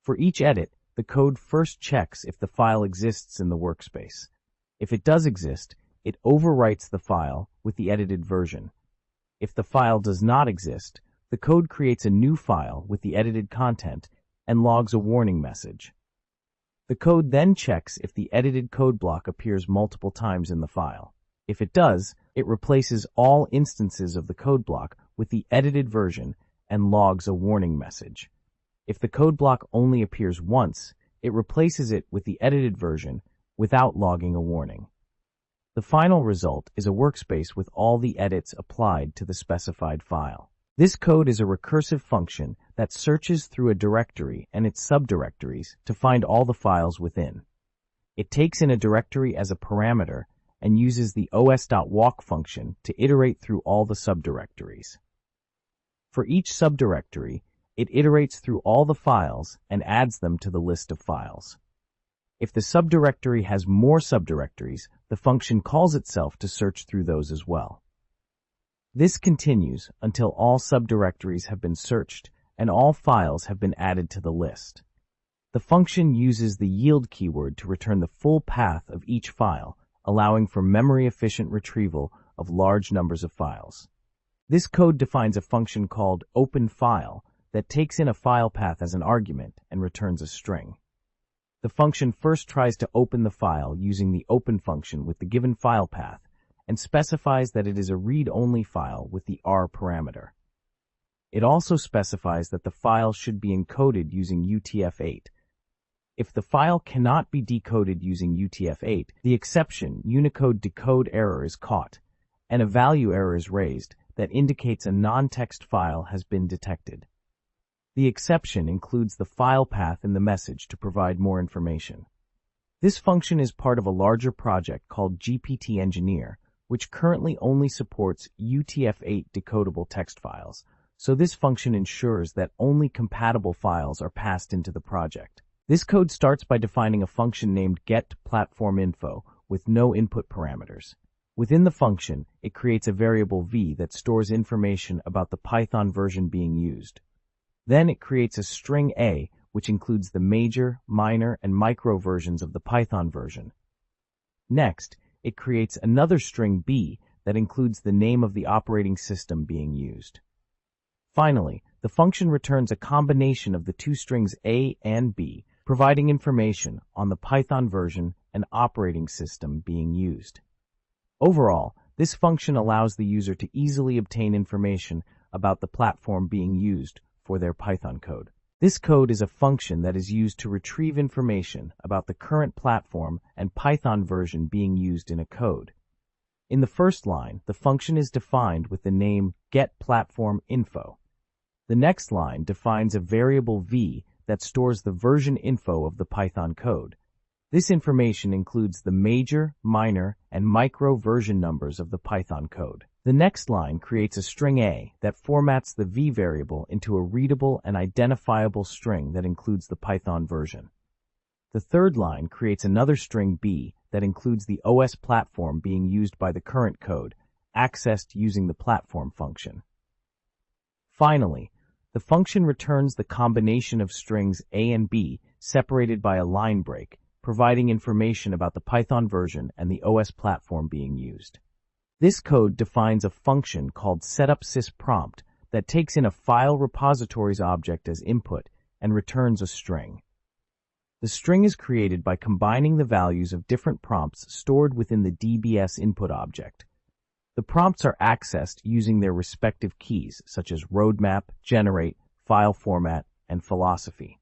For each edit, the code first checks if the file exists in the workspace. If it does exist, it overwrites the file with the edited version. If the file does not exist, the code creates a new file with the edited content and logs a warning message. The code then checks if the edited code block appears multiple times in the file. If it does, it replaces all instances of the code block with the edited version and logs a warning message. If the code block only appears once, it replaces it with the edited version without logging a warning. The final result is a workspace with all the edits applied to the specified file. This code is a recursive function that searches through a directory and its subdirectories to find all the files within. It takes in a directory as a parameter and uses the os.walk function to iterate through all the subdirectories. For each subdirectory, it iterates through all the files and adds them to the list of files. If the subdirectory has more subdirectories, the function calls itself to search through those as well. This continues until all subdirectories have been searched and all files have been added to the list. The function uses the yield keyword to return the full path of each file, allowing for memory-efficient retrieval of large numbers of files. This code defines a function called openFile that takes in a file path as an argument and returns a string. The function first tries to open the file using the open function with the given file path and specifies that it is a read-only file with the R parameter. It also specifies that the file should be encoded using UTF-8. If the file cannot be decoded using UTF-8, the exception Unicode decode error is caught, and a value error is raised that indicates a non-text file has been detected. The exception includes the file path in the message to provide more information. This function is part of a larger project called GPT Engineer, which currently only supports UTF-8 decodable text files, so this function ensures that only compatible files are passed into the project. This code starts by defining a function named getPlatformInfo with no input parameters. Within the function, it creates a variable v that stores information about the Python version being used. Then it creates a string a, which includes the major, minor, and micro versions of the Python version. Next, it creates another string b that includes the name of the operating system being used. Finally, the function returns a combination of the two strings a and b, providing information on the Python version and operating system being used. Overall, this function allows the user to easily obtain information about the platform being used for their Python code. This code is a function that is used to retrieve information about the current platform and Python version being used in a code. In the first line, the function is defined with the name getPlatformInfo. The next line defines a variable v that stores the version info of the Python code. This information includes the major, minor, and micro version numbers of the Python code. The next line creates a string a that formats the v variable into a readable and identifiable string that includes the Python version. The third line creates another string b that includes the OS platform being used by the current code, accessed using the platform function. Finally, the function returns the combination of strings a and b separated by a line break, providing information about the Python version and the OS platform being used. This code defines a function called setupsysprompt that takes in a file repositories object as input and returns a string. The string is created by combining the values of different prompts stored within the DBS input object. The prompts are accessed using their respective keys, such as roadmap, generate, file format, and philosophy.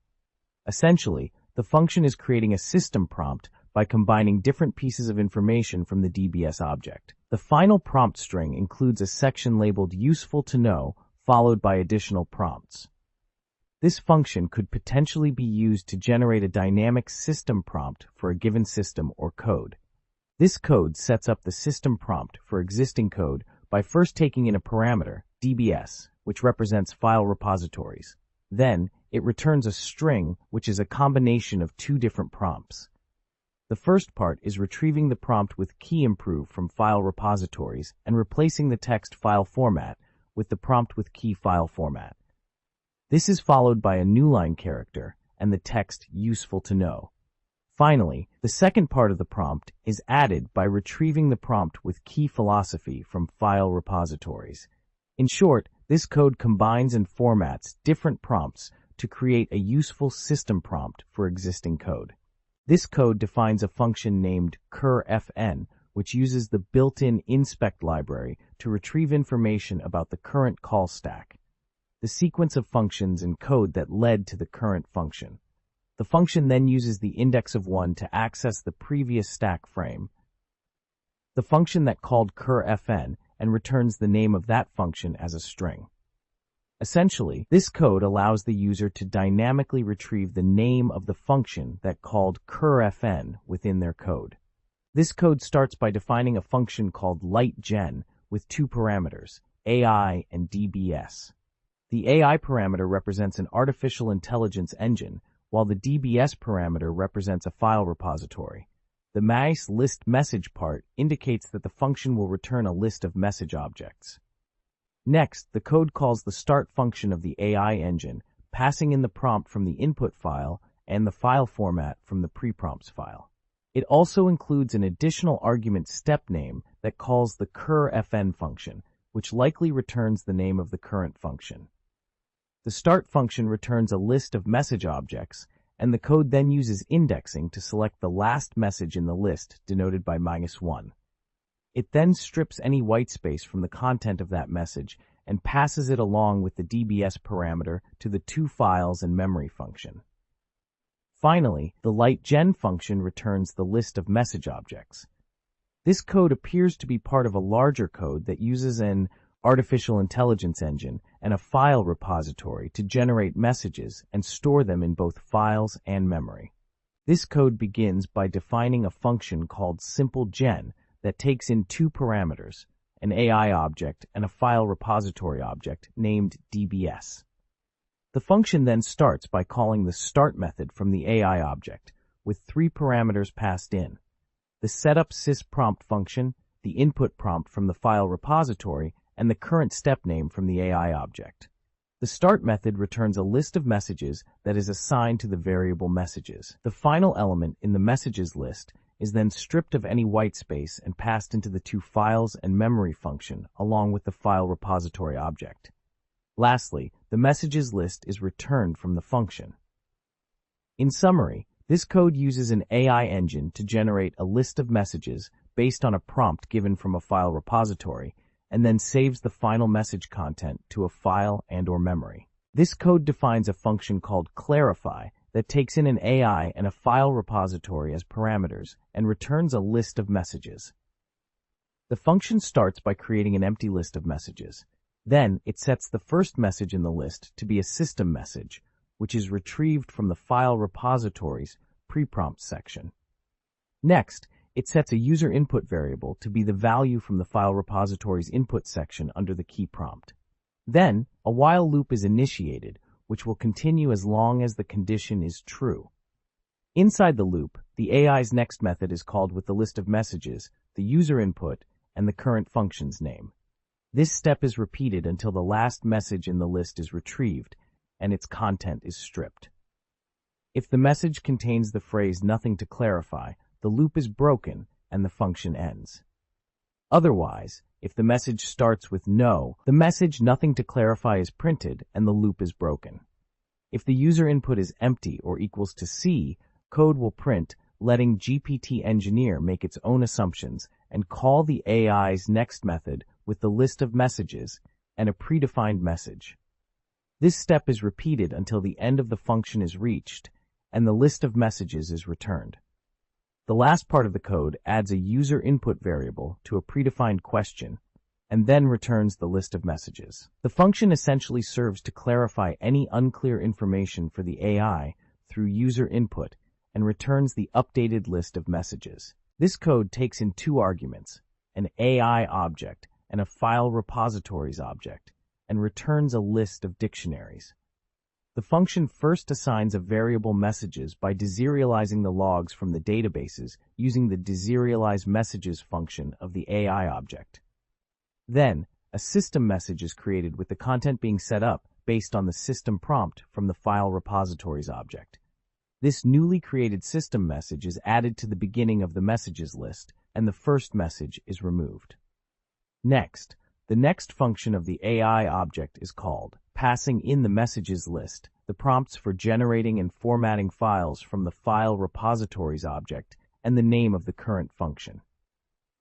Essentially, the function is creating a system prompt by combining different pieces of information from the DBS object. The final prompt string includes a section labeled useful to know, followed by additional prompts. This function could potentially be used to generate a dynamic system prompt for a given system or code. This code sets up the system prompt for existing code by first taking in a parameter, DBS, which represents file repositories. Then, it returns a string, which is a combination of two different prompts. The first part is retrieving the prompt with keyImprove from file repositories and replacing the text file format with the prompt with key file format. This is followed by a new line character and the text useful to know. Finally, the second part of the prompt is added by retrieving the prompt with key philosophy from file repositories. In short, this code combines and formats different prompts to create a useful system prompt for existing code. This code defines a function named curfn, which uses the built-in inspect library to retrieve information about the current call stack, the sequence of functions and code that led to the current function. The function then uses the index of 1 to access the previous stack frame. The function that called curfn and returns the name of that function as a string. Essentially, this code allows the user to dynamically retrieve the name of the function that called curfn within their code. This code starts by defining a function called lightgen with two parameters, AI and DBS. The AI parameter represents an artificial intelligence engine, while the DBS parameter represents a file repository. The mice list message part indicates that the function will return a list of message objects. Next, the code calls the start function of the AI engine, passing in the prompt from the input file and the file format from the preprompts file. It also includes an additional argument step name that calls the curfn function, which likely returns the name of the current function. The start function returns a list of message objects, and the code then uses indexing to select the last message in the list, denoted by -1. It then strips any whitespace from the content of that message and passes it along with the DBS parameter to the toFiles and memory function. Finally, the lightGen function returns the list of message objects. This code appears to be part of a larger code that uses an artificial intelligence engine and a file repository to generate messages and store them in both files and memory. This code begins by defining a function called simpleGen that takes in two parameters, an AI object and a file repository object named DBS. The function then starts by calling the start method from the AI object, with three parameters passed in: the setup_sysprompt function, the input prompt from the file repository, and the current step name from the AI object. The start method returns a list of messages that is assigned to the variable messages. The final element in the messages list is then stripped of any white space and passed into the two files and memory function along with the file repository object. Lastly, the messages list is returned from the function. In summary, this code uses an AI engine to generate a list of messages based on a prompt given from a file repository, and then saves the final message content to a file and/or memory. This code defines a function called clarify that takes in an AI and a file repository as parameters and returns a list of messages. The function starts by creating an empty list of messages. Then it sets the first message in the list to be a system message, which is retrieved from the file repository's pre-prompt section. Next, it sets a user input variable to be the value from the file repository's input section under the key prompt. Then, a while loop is initiated, which will continue as long as the condition is true. Inside the loop, the AI's next method is called with the list of messages, the user input, and the current function's name. This step is repeated until the last message in the list is retrieved and its content is stripped. If the message contains the phrase "nothing to clarify," the loop is broken and the function ends. Otherwise, if the message starts with "no," the message "nothing to clarify" is printed and the loop is broken. If the user input is empty or equals to C, code will print, letting GPT engineer make its own assumptions and call the AI's next method with the list of messages and a predefined message. This step is repeated until the end of the function is reached and the list of messages is returned. The last part of the code adds a user input variable to a predefined question and then returns the list of messages. The function essentially serves to clarify any unclear information for the AI through user input and returns the updated list of messages. This code takes in two arguments, an AI object and a file repositories object, and returns a list of dictionaries. The function first assigns a variable messages by deserializing the logs from the databases using the deserializeMessages function of the AI object. Then, a system message is created with the content being set up based on the system prompt from the file repositories object. This newly created system message is added to the beginning of the messages list, and the first message is removed. Next, the next function of the AI object is called, passing in the messages list, the prompts for generating and formatting files from the file repositories object, and the name of the current function.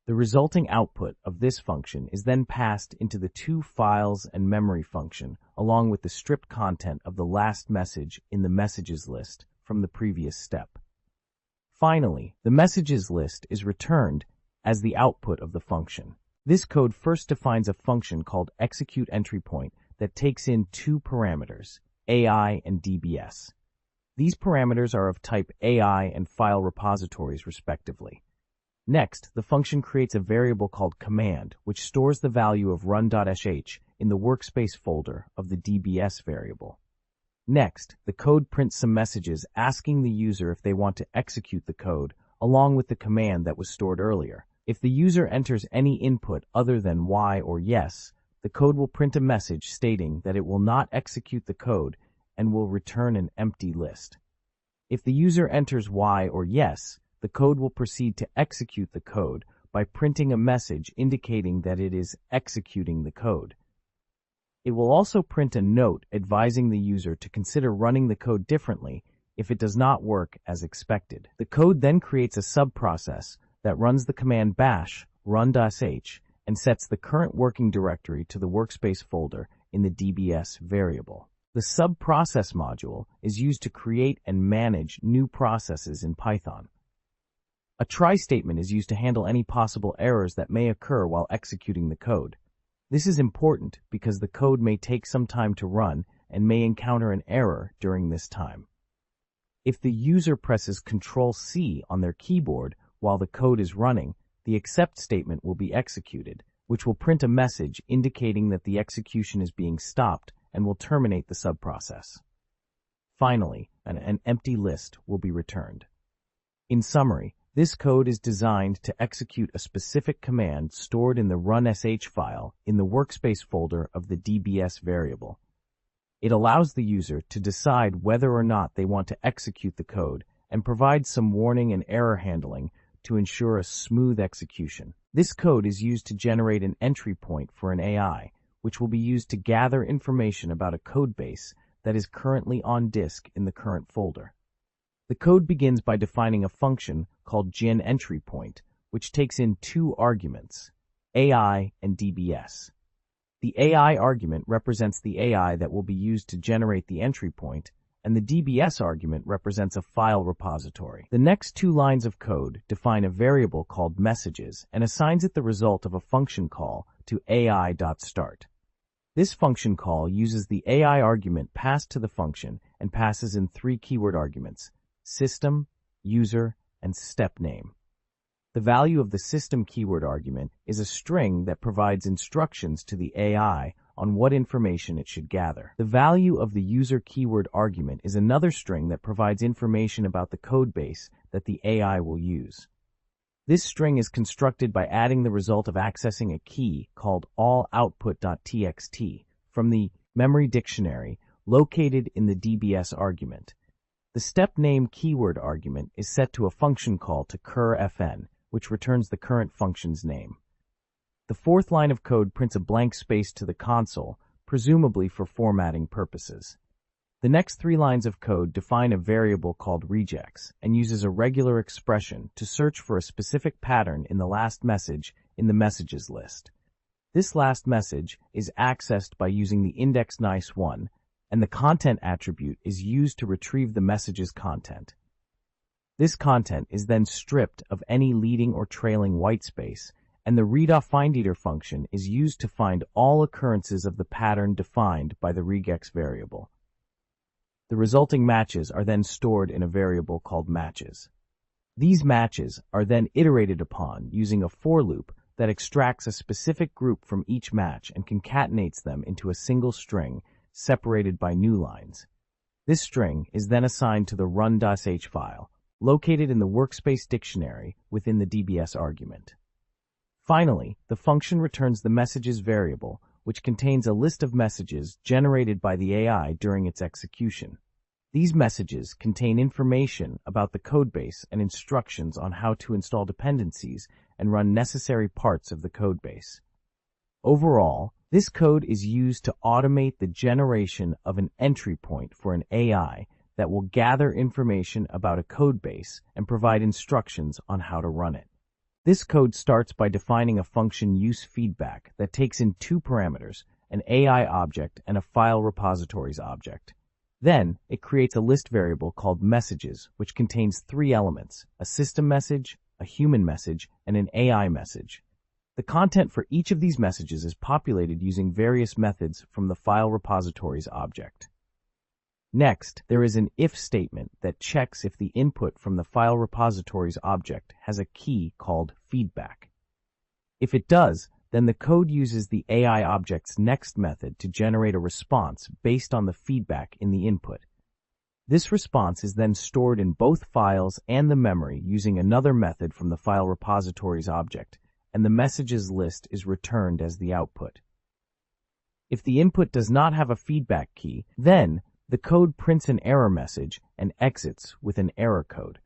The resulting output of this function is then passed into the two files and memory function, along with the stripped content of the last message in the messages list from the previous step. Finally, the messages list is returned as the output of the function. This code first defines a function called executeEntryPoint that takes in two parameters, AI and DBS. These parameters are of type AI and file repositories, respectively. Next, the function creates a variable called command, which stores the value of run.sh in the workspace folder of the DBS variable. Next, the code prints some messages asking the user if they want to execute the code, along with the command that was stored earlier. If the user enters any input other than Y or yes, the code will print a message stating that it will not execute the code and will return an empty list. If the user enters Y or yes, the code will proceed to execute the code by printing a message indicating that it is executing the code. It will also print a note advising the user to consider running the code differently if it does not work as expected. The code then creates a subprocess that runs the command bash run.sh and sets the current working directory to the workspace folder in the DBS variable. The subprocess module is used to create and manage new processes in Python. A try statement is used to handle any possible errors that may occur while executing the code. This is important because the code may take some time to run and may encounter an error during this time. If the user presses Ctrl+C on their keyboard while the code is running, the accept statement will be executed, which will print a message indicating that the execution is being stopped and will terminate the subprocess. Finally, an empty list will be returned. In summary, this code is designed to execute a specific command stored in the run.sh file in the workspace folder of the DBS variable. It allows the user to decide whether or not they want to execute the code and provides some warning and error handling to ensure a smooth execution. This code is used to generate an entry point for an AI, which will be used to gather information about a codebase that is currently on disk in the current folder. The code begins by defining a function called genEntryPoint, which takes in two arguments, AI and DBS. The AI argument represents the AI that will be used to generate the entry point, and the DBS argument represents a file repository. The next two lines of code define a variable called messages and assigns it the result of a function call to AI.start. This function call uses the AI argument passed to the function and passes in three keyword arguments: system, user, and step name. The value of the system keyword argument is a string that provides instructions to the AI on what information it should gather. The value of the user keyword argument is another string that provides information about the codebase that the AI will use. This string is constructed by adding the result of accessing a key called alloutput.txt from the memory dictionary located in the DBS argument. The step name keyword argument is set to a function call to curfn, which returns the current function's name. The fourth line of code prints a blank space to the console, presumably for formatting purposes. The next three lines of code define a variable called regex and uses a regular expression to search for a specific pattern in the last message in the messages list. This last message is accessed by using the index nice1, and the content attribute is used to retrieve the message's content. This content is then stripped of any leading or trailing whitespace, and the read-off-findEater function is used to find all occurrences of the pattern defined by the regex variable. The resulting matches are then stored in a variable called matches. These matches are then iterated upon using a for loop that extracts a specific group from each match and concatenates them into a single string separated by new lines. This string is then assigned to the run.sh file, located in the workspace dictionary within the DBS argument. Finally, the function returns the messages variable, which contains a list of messages generated by the AI during its execution. These messages contain information about the codebase and instructions on how to install dependencies and run necessary parts of the codebase. Overall, this code is used to automate the generation of an entry point for an AI that will gather information about a codebase and provide instructions on how to run it. This code starts by defining a function useFeedback that takes in two parameters, an AI object and a file repositories object. Then, it creates a list variable called messages, which contains three elements: a system message, a human message, and an AI message. The content for each of these messages is populated using various methods from the file repositories object. Next, there is an if statement that checks if the input from the file repositories object has a key called feedback. If it does, then the code uses the AI object's next method to generate a response based on the feedback in the input. This response is then stored in both files and the memory using another method from the file repositories object, and the messages list is returned as the output. If the input does not have a feedback key, then the code prints an error message and exits with an error code.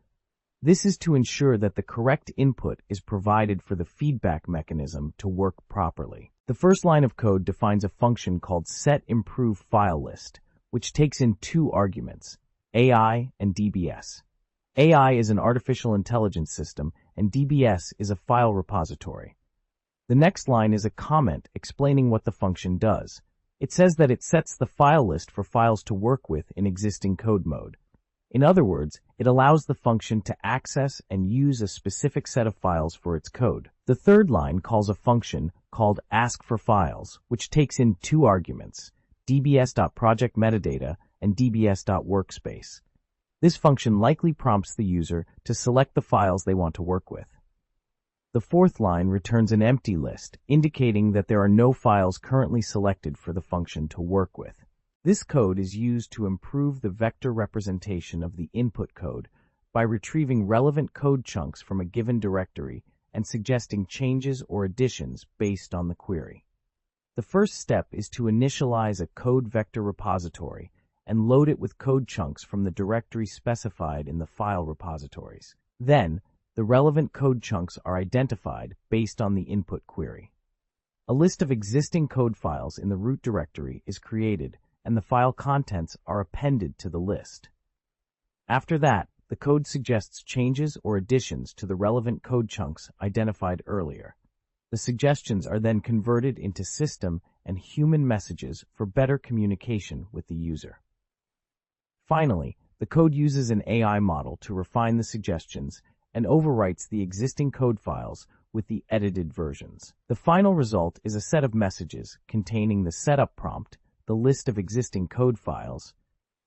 This is to ensure that the correct input is provided for the feedback mechanism to work properly. The first line of code defines a function called setImproveFileList, which takes in two arguments, AI and DBS. AI is an artificial intelligence system, and DBS is a file repository. The next line is a comment explaining what the function does. It says that it sets the file list for files to work with in existing code mode. In other words, it allows the function to access and use a specific set of files for its code. The third line calls a function called askForFiles, which takes in two arguments, dbs.projectMetadata and dbs.workspace. This function likely prompts the user to select the files they want to work with. The fourth line returns an empty list, indicating that there are no files currently selected for the function to work with. This code is used to improve the vector representation of the input code by retrieving relevant code chunks from a given directory and suggesting changes or additions based on the query. The first step is to initialize a code vector repository and load it with code chunks from the directory specified in the file repositories. Then, the relevant code chunks are identified based on the input query. A list of existing code files in the root directory is created, and the file contents are appended to the list. After that, the code suggests changes or additions to the relevant code chunks identified earlier. The suggestions are then converted into system and human messages for better communication with the user. Finally, the code uses an AI model to refine the suggestions and overwrites the existing code files with the edited versions. The final result is a set of messages containing the setup prompt, the list of existing code files,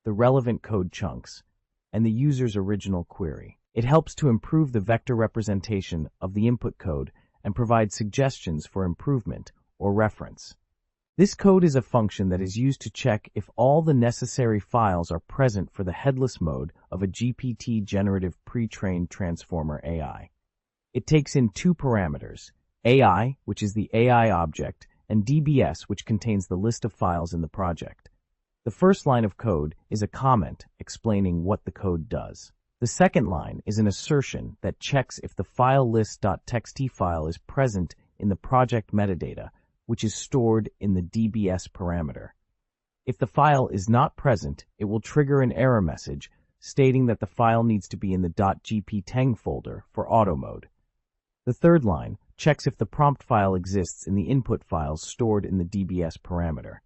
the relevant code chunks, and the user's original query. It helps to improve the vector representation of the input code and provide suggestions for improvement or reference. This code is a function that is used to check if all the necessary files are present for the headless mode of a GPT generative pre-trained transformer AI. It takes in two parameters, AI, which is the AI object, and DBS, which contains the list of files in the project. The first line of code is a comment explaining what the code does. The second line is an assertion that checks if the file list.txt file is present in the project metadata, which is stored in the DBS parameter. If the file is not present, it will trigger an error message stating that the file needs to be in the .gpteng folder for auto mode. The third line checks if the prompt file exists in the input files stored in the DBS parameter.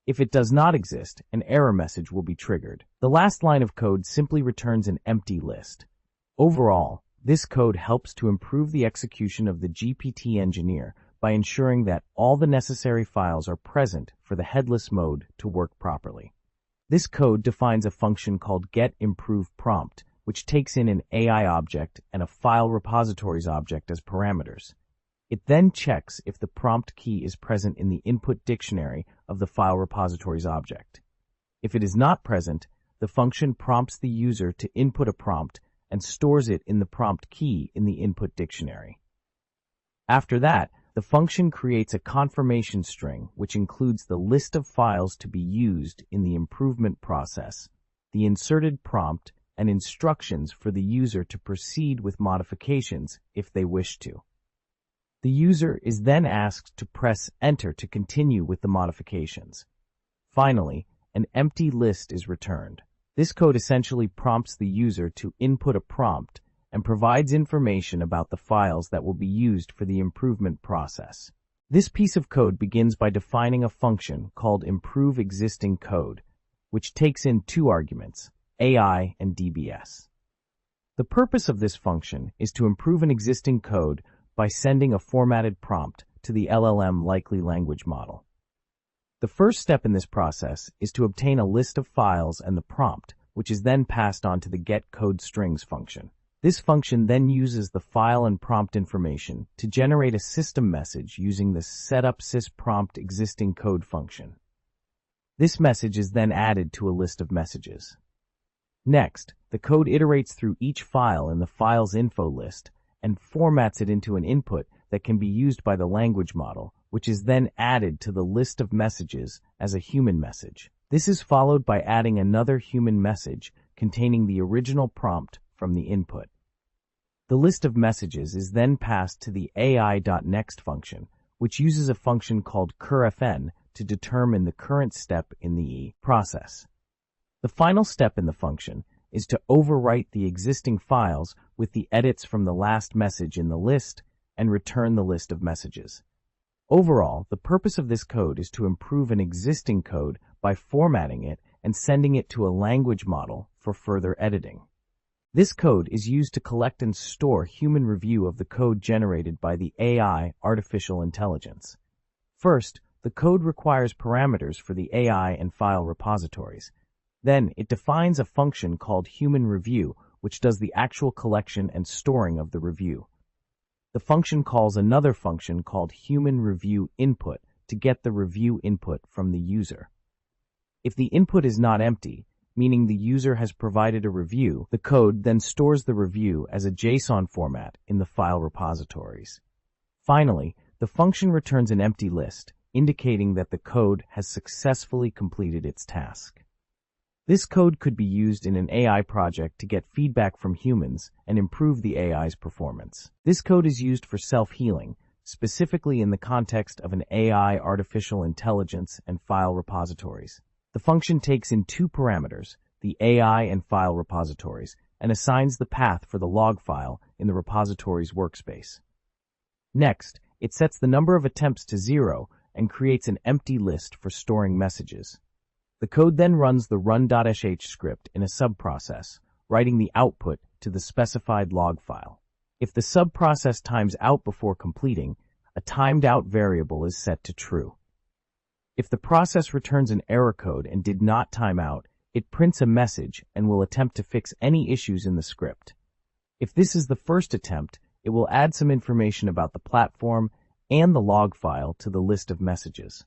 If it does not exist, an error message will be triggered. The last line of code simply returns an empty list. Overall, this code helps to improve the execution of the GPT engineer by ensuring that all the necessary files are present for the headless mode to work properly. This code defines a function called getImprovePrompt, which takes in an AI object and a file repositories object as parameters. It then checks if the prompt key is present in the input dictionary of the file repositories object. If it is not present, the function prompts the user to input a prompt and stores it in the prompt key in the input dictionary. After that, the function creates a confirmation string which includes the list of files to be used in the improvement process, the inserted prompt, and instructions for the user to proceed with modifications if they wish to. The user is then asked to press Enter to continue with the modifications. Finally, an empty list is returned. This code essentially prompts the user to input a prompt and provides information about the files that will be used for the improvement process. This piece of code begins by defining a function called improveExistingCode, which takes in two arguments, AI and DBS. The purpose of this function is to improve an existing code by sending a formatted prompt to the LLM likely language model. The first step in this process is to obtain a list of files and the prompt, which is then passed on to the getCodeStrings function. This function then uses the file and prompt information to generate a system message using the setupsysPromptExistingCode function. This message is then added to a list of messages. Next, the code iterates through each file in the files info list and formats it into an input that can be used by the language model, which is then added to the list of messages as a human message. This is followed by adding another human message containing the original prompt from the input. The list of messages is then passed to the AI.next function, which uses a function called curfn to determine the current step in the process. The final step in the function is to overwrite the existing files with the edits from the last message in the list and return the list of messages. Overall, the purpose of this code is to improve an existing code by formatting it and sending it to a language model for further editing. This code is used to collect and store human review of the code generated by the AI, artificial intelligence. First, the code requires parameters for the AI and file repositories. Then, it defines a function called human review, which does the actual collection and storing of the review. The function calls another function called human review input to get the review input from the user. If the input is not empty, meaning the user has provided a review, the code then stores the review as a JSON format in the file repositories. Finally, the function returns an empty list, indicating that the code has successfully completed its task. This code could be used in an AI project to get feedback from humans and improve the AI's performance. This code is used for self-healing, specifically in the context of an AI, artificial intelligence, and file repositories. The function takes in two parameters, the AI and file repositories, and assigns the path for the log file in the repository's workspace. Next, it sets the number of attempts to 0 and creates an empty list for storing messages. The code then runs the run.sh script in a subprocess, writing the output to the specified log file. If the subprocess times out before completing, a timed out variable is set to true. If the process returns an error code and did not time out, it prints a message and will attempt to fix any issues in the script. If this is the first attempt, it will add some information about the platform and the log file to the list of messages.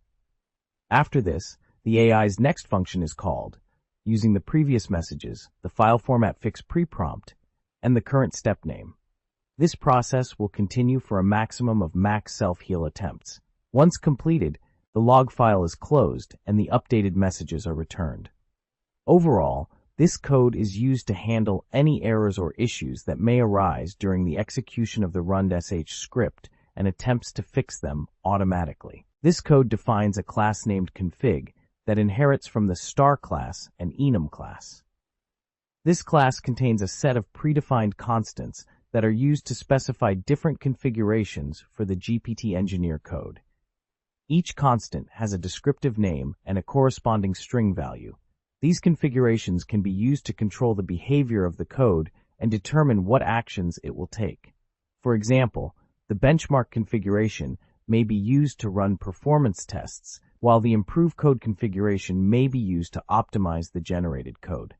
After this, the AI's next function is called, using the previous messages, the file format fix pre-prompt, and the current step name. This process will continue for a maximum of max self-heal attempts. Once completed, the log file is closed and the updated messages are returned. Overall, this code is used to handle any errors or issues that may arise during the execution of the run.sh script and attempts to fix them automatically. This code defines a class named config that inherits from the star class and enum class. This class contains a set of predefined constants that are used to specify different configurations for the GPT engineer code. Each constant has a descriptive name and a corresponding string value. These configurations can be used to control the behavior of the code and determine what actions it will take. For example, the benchmark configuration may be used to run performance tests, while the improved code configuration may be used to optimize the generated code.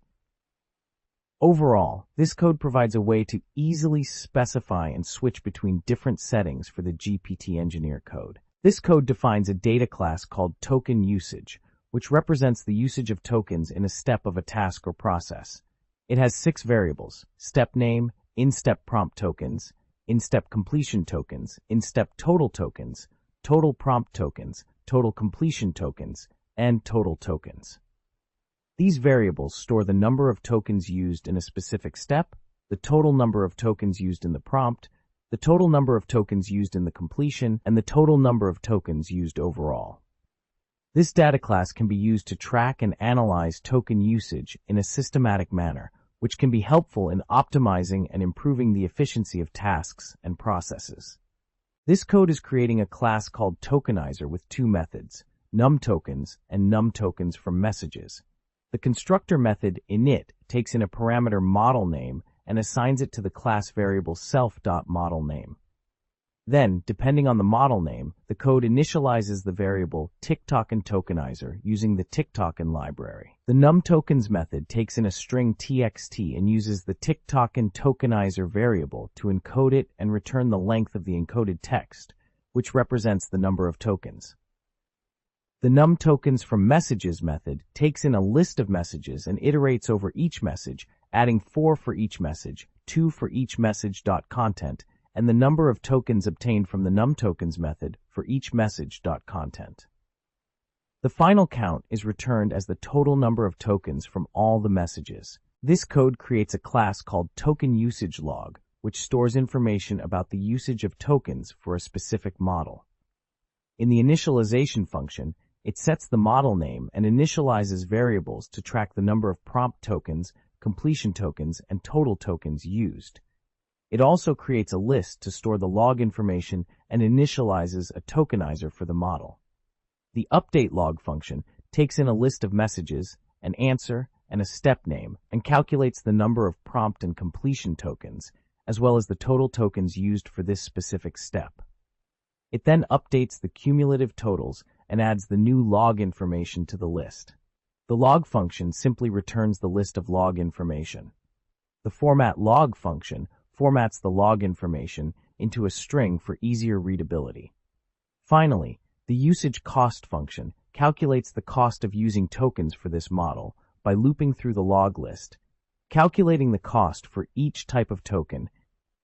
Overall, this code provides a way to easily specify and switch between different settings for the GPT engineer code. This code defines a data class called token usage, which represents the usage of tokens in a step of a task or process. It has 6 variables: step name, in-step prompt tokens, in-step completion tokens, in-step total tokens, total prompt tokens, total completion tokens, and total tokens. These variables store the number of tokens used in a specific step, the total number of tokens used in the prompt, the total number of tokens used in the completion, and the total number of tokens used overall. This data class can be used to track and analyze token usage in a systematic manner, which can be helpful in optimizing and improving the efficiency of tasks and processes. This code is creating a class called tokenizer with 2 methods, numTokens and numTokens from messages. The constructor method init takes in a parameter model name and assigns it to the class variable self.modelName. Then, depending on the model name, the code initializes the variable ticktoken using the ticktoken library. The numTokens method takes in a string txt and uses the ticktoken variable to encode it and return the length of the encoded text, which represents the number of tokens. The numTokens from messages method takes in a list of messages and iterates over each message, adding 4 for each message, 2 for each message.content, and the number of tokens obtained from the numTokens method for each message.content. The final count is returned as the total number of tokens from all the messages. This code creates a class called tokenUsageLog, which stores information about the usage of tokens for a specific model. In the initialization function, it sets the model name and initializes variables to track the number of prompt tokens, completion tokens, and total tokens used. It also creates a list to store the log information and initializes a tokenizer for the model. The update log function takes in a list of messages, an answer, and a step name, and calculates the number of prompt and completion tokens, as well as the total tokens used for this specific step. It then updates the cumulative totals and adds the new log information to the list. The log function simply returns the list of log information. The format log function formats the log information into a string for easier readability. Finally, the usage cost function calculates the cost of using tokens for this model by looping through the log list, calculating the cost for each type of token,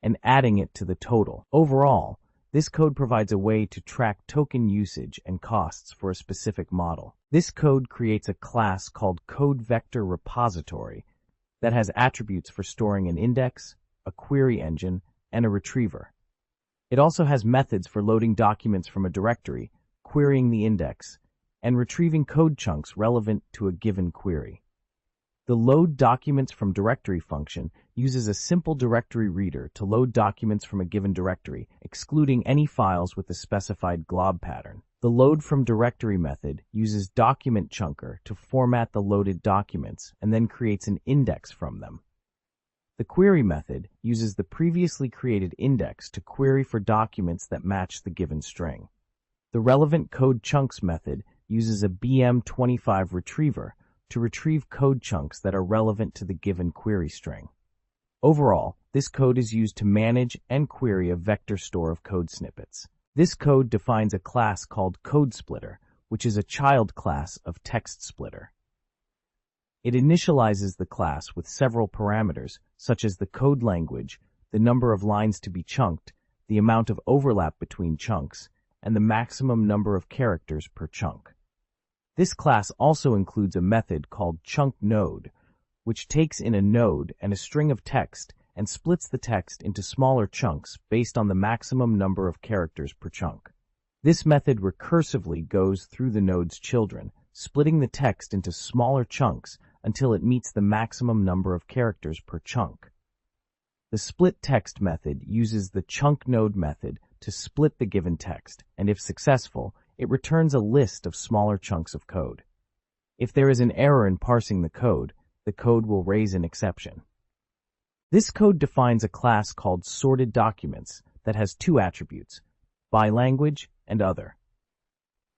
and adding it to the total. Overall, this code provides a way to track token usage and costs for a specific model. This code creates a class called CodeVectorRepository that has attributes for storing an index, a query engine, and a retriever. It also has methods for loading documents from a directory, querying the index, and retrieving code chunks relevant to a given query. The Load Documents from Directory function uses a simple directory reader to load documents from a given directory, excluding any files with the specified glob pattern. The Load from Directory method uses Document Chunker to format the loaded documents and then creates an index from them. The Query method uses the previously created index to query for documents that match the given string. The Relevant Code Chunks method uses a BM25 retriever to retrieve code chunks that are relevant to the given query string. Overall, this code is used to manage and query a vector store of code snippets. This code defines a class called CodeSplitter, which is a child class of TextSplitter. It initializes the class with several parameters, such as the code language, the number of lines to be chunked, the amount of overlap between chunks, and the maximum number of characters per chunk. This class also includes a method called chunkNode, which takes in a node and a string of text and splits the text into smaller chunks based on the maximum number of characters per chunk. This method recursively goes through the node's children, splitting the text into smaller chunks until it meets the maximum number of characters per chunk. The split text method uses the chunkNode method to split the given text, and if successful, it returns a list of smaller chunks of code. If there is an error in parsing the code will raise an exception. This code defines a class called Sorted Documents that has two attributes, ByLanguage and Other.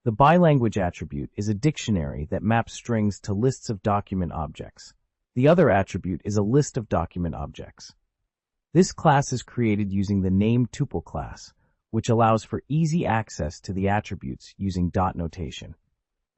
The ByLanguage attribute is a dictionary that maps strings to lists of document objects. The Other attribute is a list of document objects. This class is created using the nameTuple class, which allows for easy access to the attributes using dot notation.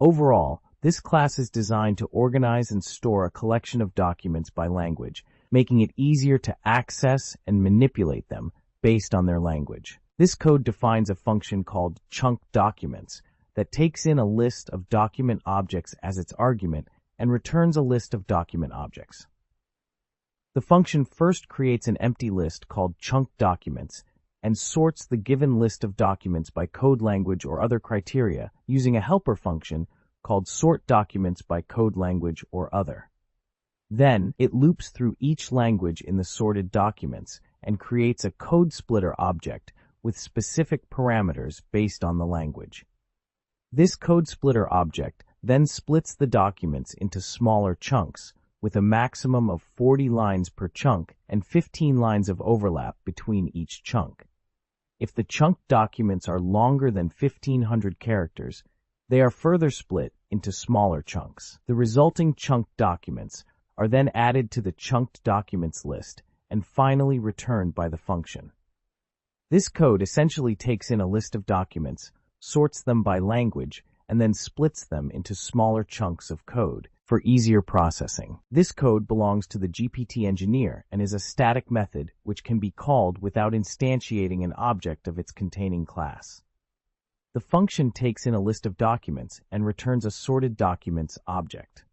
Overall, this class is designed to organize and store a collection of documents by language, making it easier to access and manipulate them based on their language. This code defines a function called chunkDocuments that takes in a list of document objects as its argument and returns a list of document objects. The function first creates an empty list called chunkDocuments and sorts the given list of documents by code language or other criteria using a helper function called sortDocuments by code language or other. Then, it loops through each language in the sorted documents and creates a code splitter object with specific parameters based on the language. This code splitter object then splits the documents into smaller chunks with a maximum of 40 lines per chunk and 15 lines of overlap between each chunk. If the chunk documents are longer than 1,500 characters, they are further split into smaller chunks. The resulting chunk documents are then added to the chunked documents list and finally returned by the function. This code essentially takes in a list of documents, sorts them by language, and then splits them into smaller chunks of code for easier processing. This code belongs to the GPT engineer and is a static method which can be called without instantiating an object of its containing class. The function takes in a list of documents and returns a sorted documents object.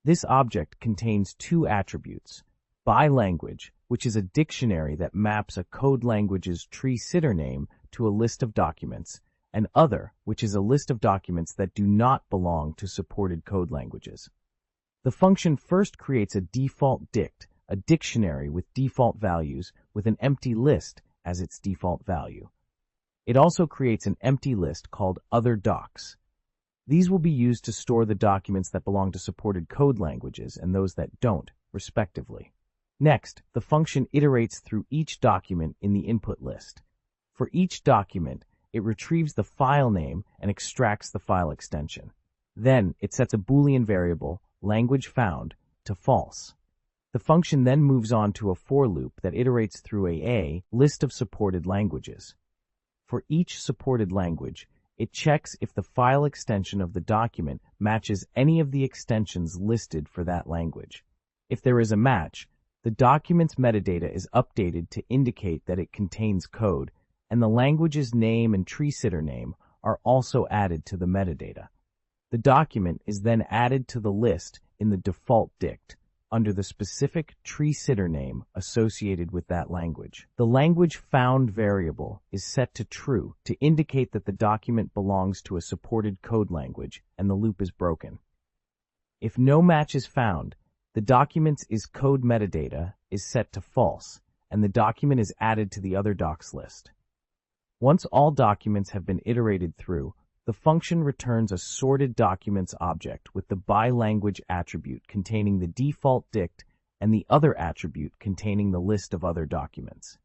This object contains two attributes, ByLanguage, which is a dictionary that maps a code language's tree sitter name to a list of documents, and Other, which is a list of documents that do not belong to supported code languages. The function first creates a default dict, a dictionary with default values with an empty list as its default value. It also creates an empty list called Other Docs. These will be used to store the documents that belong to supported code languages and those that don't, respectively. Next, the function iterates through each document in the input list. For each document, it retrieves the file name and extracts the file extension. Then, it sets a Boolean variable, language found, to false. The function then moves on to a for loop that iterates through a list of supported languages. For each supported language, it checks if the file extension of the document matches any of the extensions listed for that language. If there is a match, the document's metadata is updated to indicate that it contains code, and the language's name and tree sitter name are also added to the metadata. The document is then added to the list in the default dict under the specific tree sitter name associated with that language. The language found variable is set to true to indicate that the document belongs to a supported code language and the loop is broken. If no match is found, the document's code metadata is set to false and the document is added to the other docs list. Once all documents have been iterated through, the function returns a sorted documents object with the by language attribute containing the default dict and the other attribute containing the list of other documents.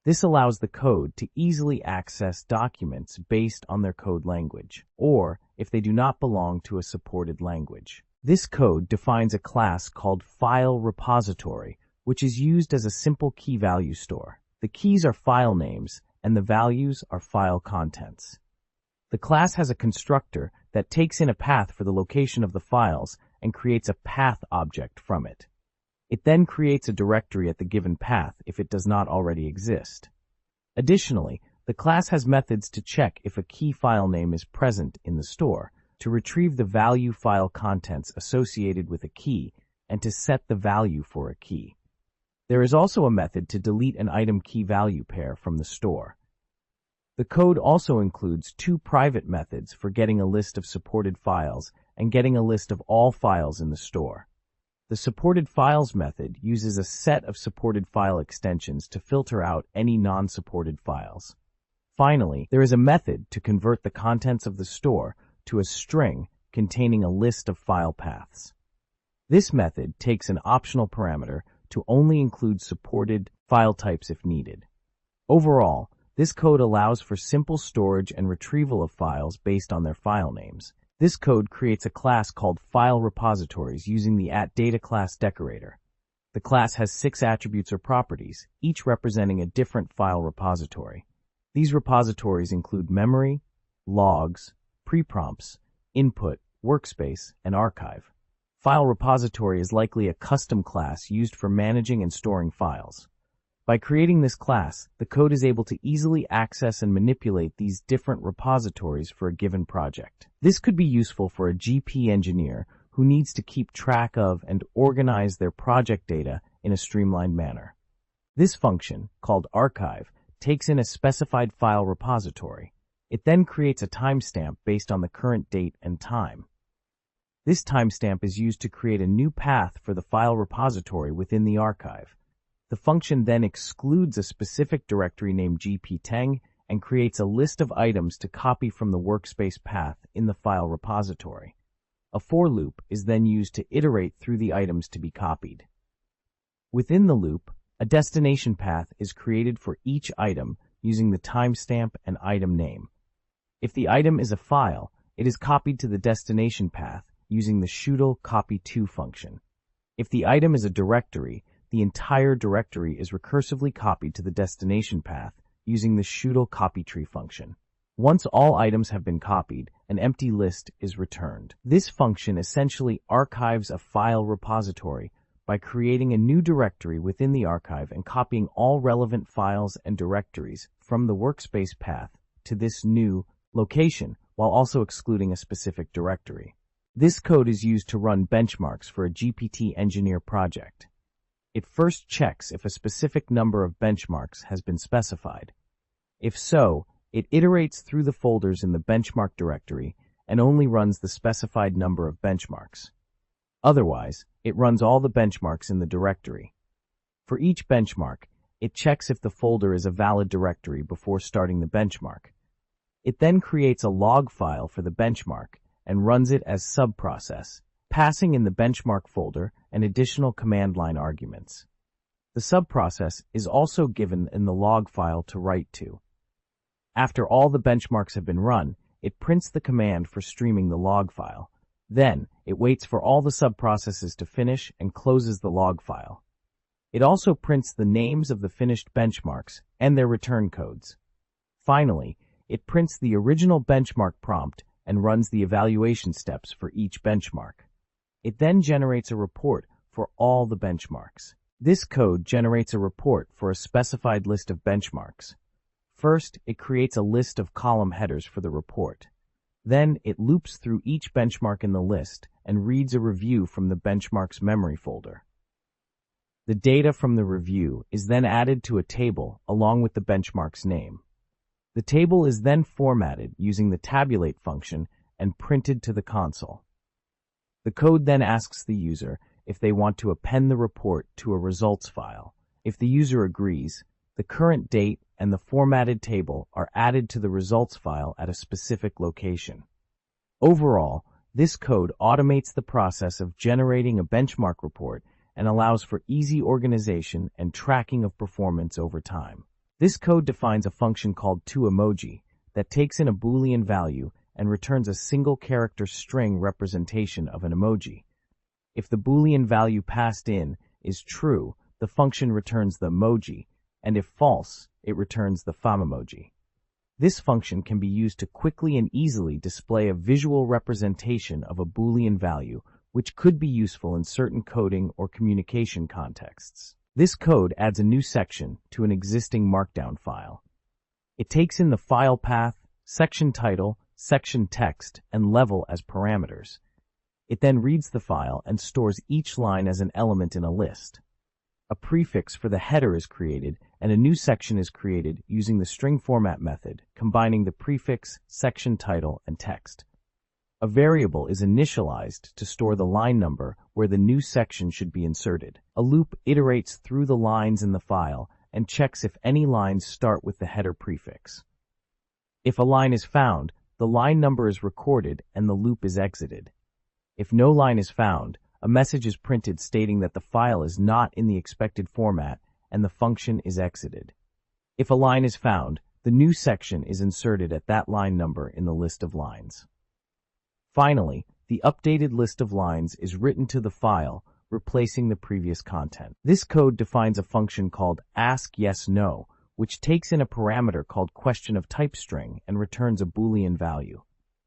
This allows the code to easily access documents based on their code language, or if they do not belong to a supported language. This code defines a class called file repository, which is used as a simple key value store. The keys are file names, and the values are file contents. The class has a constructor that takes in a path for the location of the files and creates a path object from it. It then creates a directory at the given path if it does not already exist. Additionally, the class has methods to check if a key file name is present in the store, to retrieve the value file contents associated with a key, and to set the value for a key. There is also a method to delete an item key value pair from the store. The code also includes two private methods for getting a list of supported files and getting a list of all files in the store. The supported files method uses a set of supported file extensions to filter out any non-supported files. Finally, there is a method to convert the contents of the store to a string containing a list of file paths. This method takes an optional parameter to only include supported file types if needed. Overall, this code allows for simple storage and retrieval of files based on their file names. This code creates a class called file repositories using the @data class decorator. The class has 6 attributes or properties, each representing a different file repository. These repositories include memory, logs, preprompts, input, workspace, and archive. File repository is likely a custom class used for managing and storing files. By creating this class, the code is able to easily access and manipulate these different repositories for a given project. This could be useful for a GP engineer who needs to keep track of and organize their project data in a streamlined manner. This function, called archive, takes in a specified file repository. It then creates a timestamp based on the current date and time. This timestamp is used to create a new path for the file repository within the archive. The function then excludes a specific directory named gp10 and creates a list of items to copy from the workspace path in the file repository. A for loop is then used to iterate through the items to be copied. Within the loop, a destination path is created for each item using the timestamp and item name. If the item is a file, it is copied to the destination path using the shuttle copy_to function. If the item is a directory, the entire directory is recursively copied to the destination path using the shuttle copy_tree function. Once all items have been copied, an empty list is returned. This function essentially archives a file repository by creating a new directory within the archive and copying all relevant files and directories from the workspace path to this new location, while also excluding a specific directory. This code is used to run benchmarks for a GPT engineer project. It first checks if a specific number of benchmarks has been specified. If so, it iterates through the folders in the benchmark directory and only runs the specified number of benchmarks. Otherwise, it runs all the benchmarks in the directory. For each benchmark, it checks if the folder is a valid directory before starting the benchmark. It then creates a log file for the benchmark and runs it as subprocess, passing in the benchmark folder and additional command line arguments. The subprocess is also given in the log file to write to. After all the benchmarks have been run, it prints the command for streaming the log file. Then, it waits for all the subprocesses to finish and closes the log file. It also prints the names of the finished benchmarks and their return codes. Finally, it prints the original benchmark prompt and runs the evaluation steps for each benchmark. It then generates a report for all the benchmarks. This code generates a report for a specified list of benchmarks. First, it creates a list of column headers for the report. Then, it loops through each benchmark in the list and reads a review from the benchmark's memory folder. The data from the review is then added to a table along with the benchmark's name. The table is then formatted using the tabulate function and printed to the console. The code then asks the user if they want to append the report to a results file. If the user agrees, the current date and the formatted table are added to the results file at a specific location. Overall, this code automates the process of generating a benchmark report and allows for easy organization and tracking of performance over time. This code defines a function called toEmoji that takes in a Boolean value and returns a single character string representation of an emoji. If the Boolean value passed in is true, the function returns the emoji, and if false, it returns the Famemoji. This function can be used to quickly and easily display a visual representation of a Boolean value, which could be useful in certain coding or communication contexts. This code adds a new section to an existing Markdown file. It takes in the file path, section title, section text, and level as parameters. It then reads the file and stores each line as an element in a list. A prefix for the header is created, and a new section is created using the string format method, combining the prefix, section title, and text. A variable is initialized to store the line number where the new section should be inserted. A loop iterates through the lines in the file and checks if any lines start with the header prefix. If a line is found, the line number is recorded and the loop is exited. If no line is found, a message is printed stating that the file is not in the expected format and the function is exited. If a line is found, the new section is inserted at that line number in the list of lines. Finally, the updated list of lines is written to the file, replacing the previous content. This code defines a function called askYesNo, which takes in a parameter called questionOfTypeString and returns a Boolean value.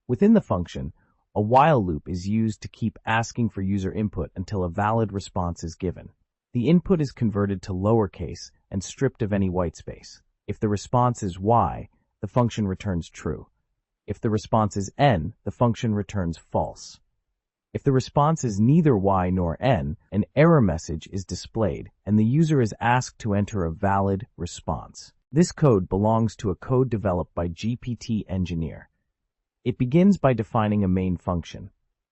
Within the function, a while loop is used to keep asking for user input until a valid response is given. The input is converted to lowercase and stripped of any whitespace. If the response is y, the function returns true. If the response is n, the function returns false. If the response is neither y nor n, an error message is displayed, and the user is asked to enter a valid response. This code belongs to a code developed by GPT engineer. It begins by defining a main function.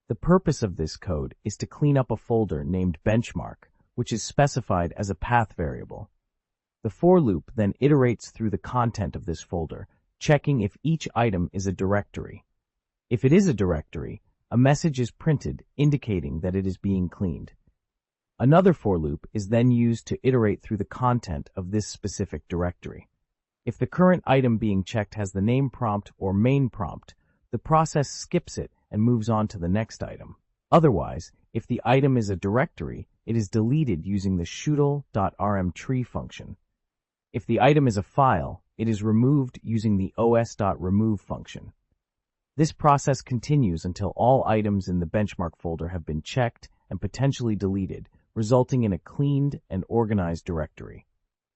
The purpose of this code is to clean up a folder named benchmark, which is specified as a path variable. The for loop then iterates through the content of this folder, checking if each item is a directory. If it is a directory, a message is printed indicating that it is being cleaned. Another for loop is then used to iterate through the content of this specific directory. If the current item being checked has the name prompt or main prompt, the process skips it and moves on to the next item. Otherwise, if the item is a directory, it is deleted using the shutl.rmtree function. If the item is a file, it is removed using the os.remove function. This process continues until all items in the benchmark folder have been checked and potentially deleted, resulting in a cleaned and organized directory.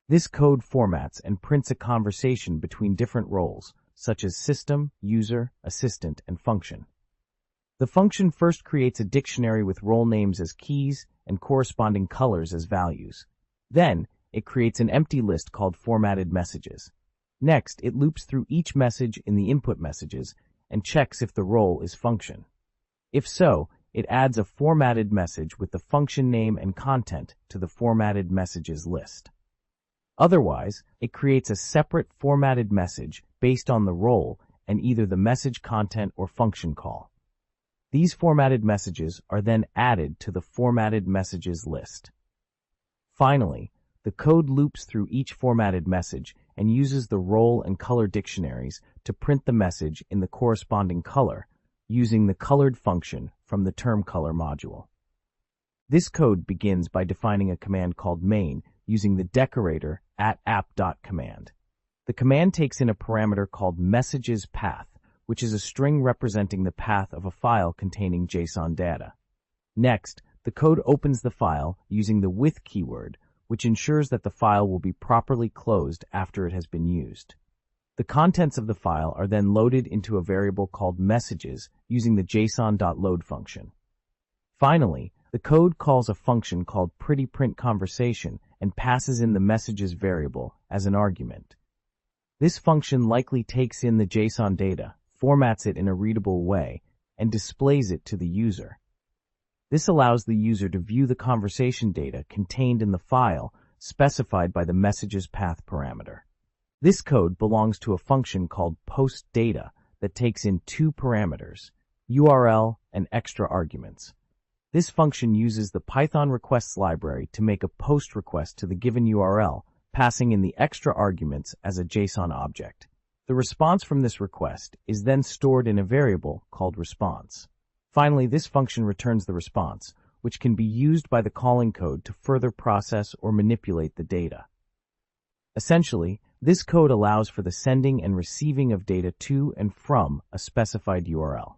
This code formats and prints a conversation between different roles, such as system, user, assistant, and function. The function first creates a dictionary with role names as keys and corresponding colors as values. Then, it creates an empty list called formatted messages. Next, it loops through each message in the input messages and checks if the role is function. If so, it adds a formatted message with the function name and content to the formatted messages list. Otherwise, it creates a separate formatted message based on the role and either the message content or function call. These formatted messages are then added to the formatted messages list. Finally, the code loops through each formatted message and uses the role and color dictionaries to print the message in the corresponding color using the colored function from the term color module. This code begins by defining a command called main using the decorator @app.command. The command takes in a parameter called messages path, which is a string representing the path of a file containing JSON data. Next, the code opens the file using the with keyword, which ensures that the file will be properly closed after it has been used. The contents of the file are then loaded into a variable called messages using the json.load function. Finally, the code calls a function called prettyPrintConversation and passes in the messages variable as an argument. This function likely takes in the JSON data, formats it in a readable way, and displays it to the user. This allows the user to view the conversation data contained in the file specified by the messages path parameter. This code belongs to a function called postData that takes in two parameters, URL and extra arguments. This function uses the Python requests library to make a post request to the given URL, passing in the extra arguments as a JSON object. The response from this request is then stored in a variable called response. Finally, this function returns the response, which can be used by the calling code to further process or manipulate the data. Essentially, this code allows for the sending and receiving of data to and from a specified URL.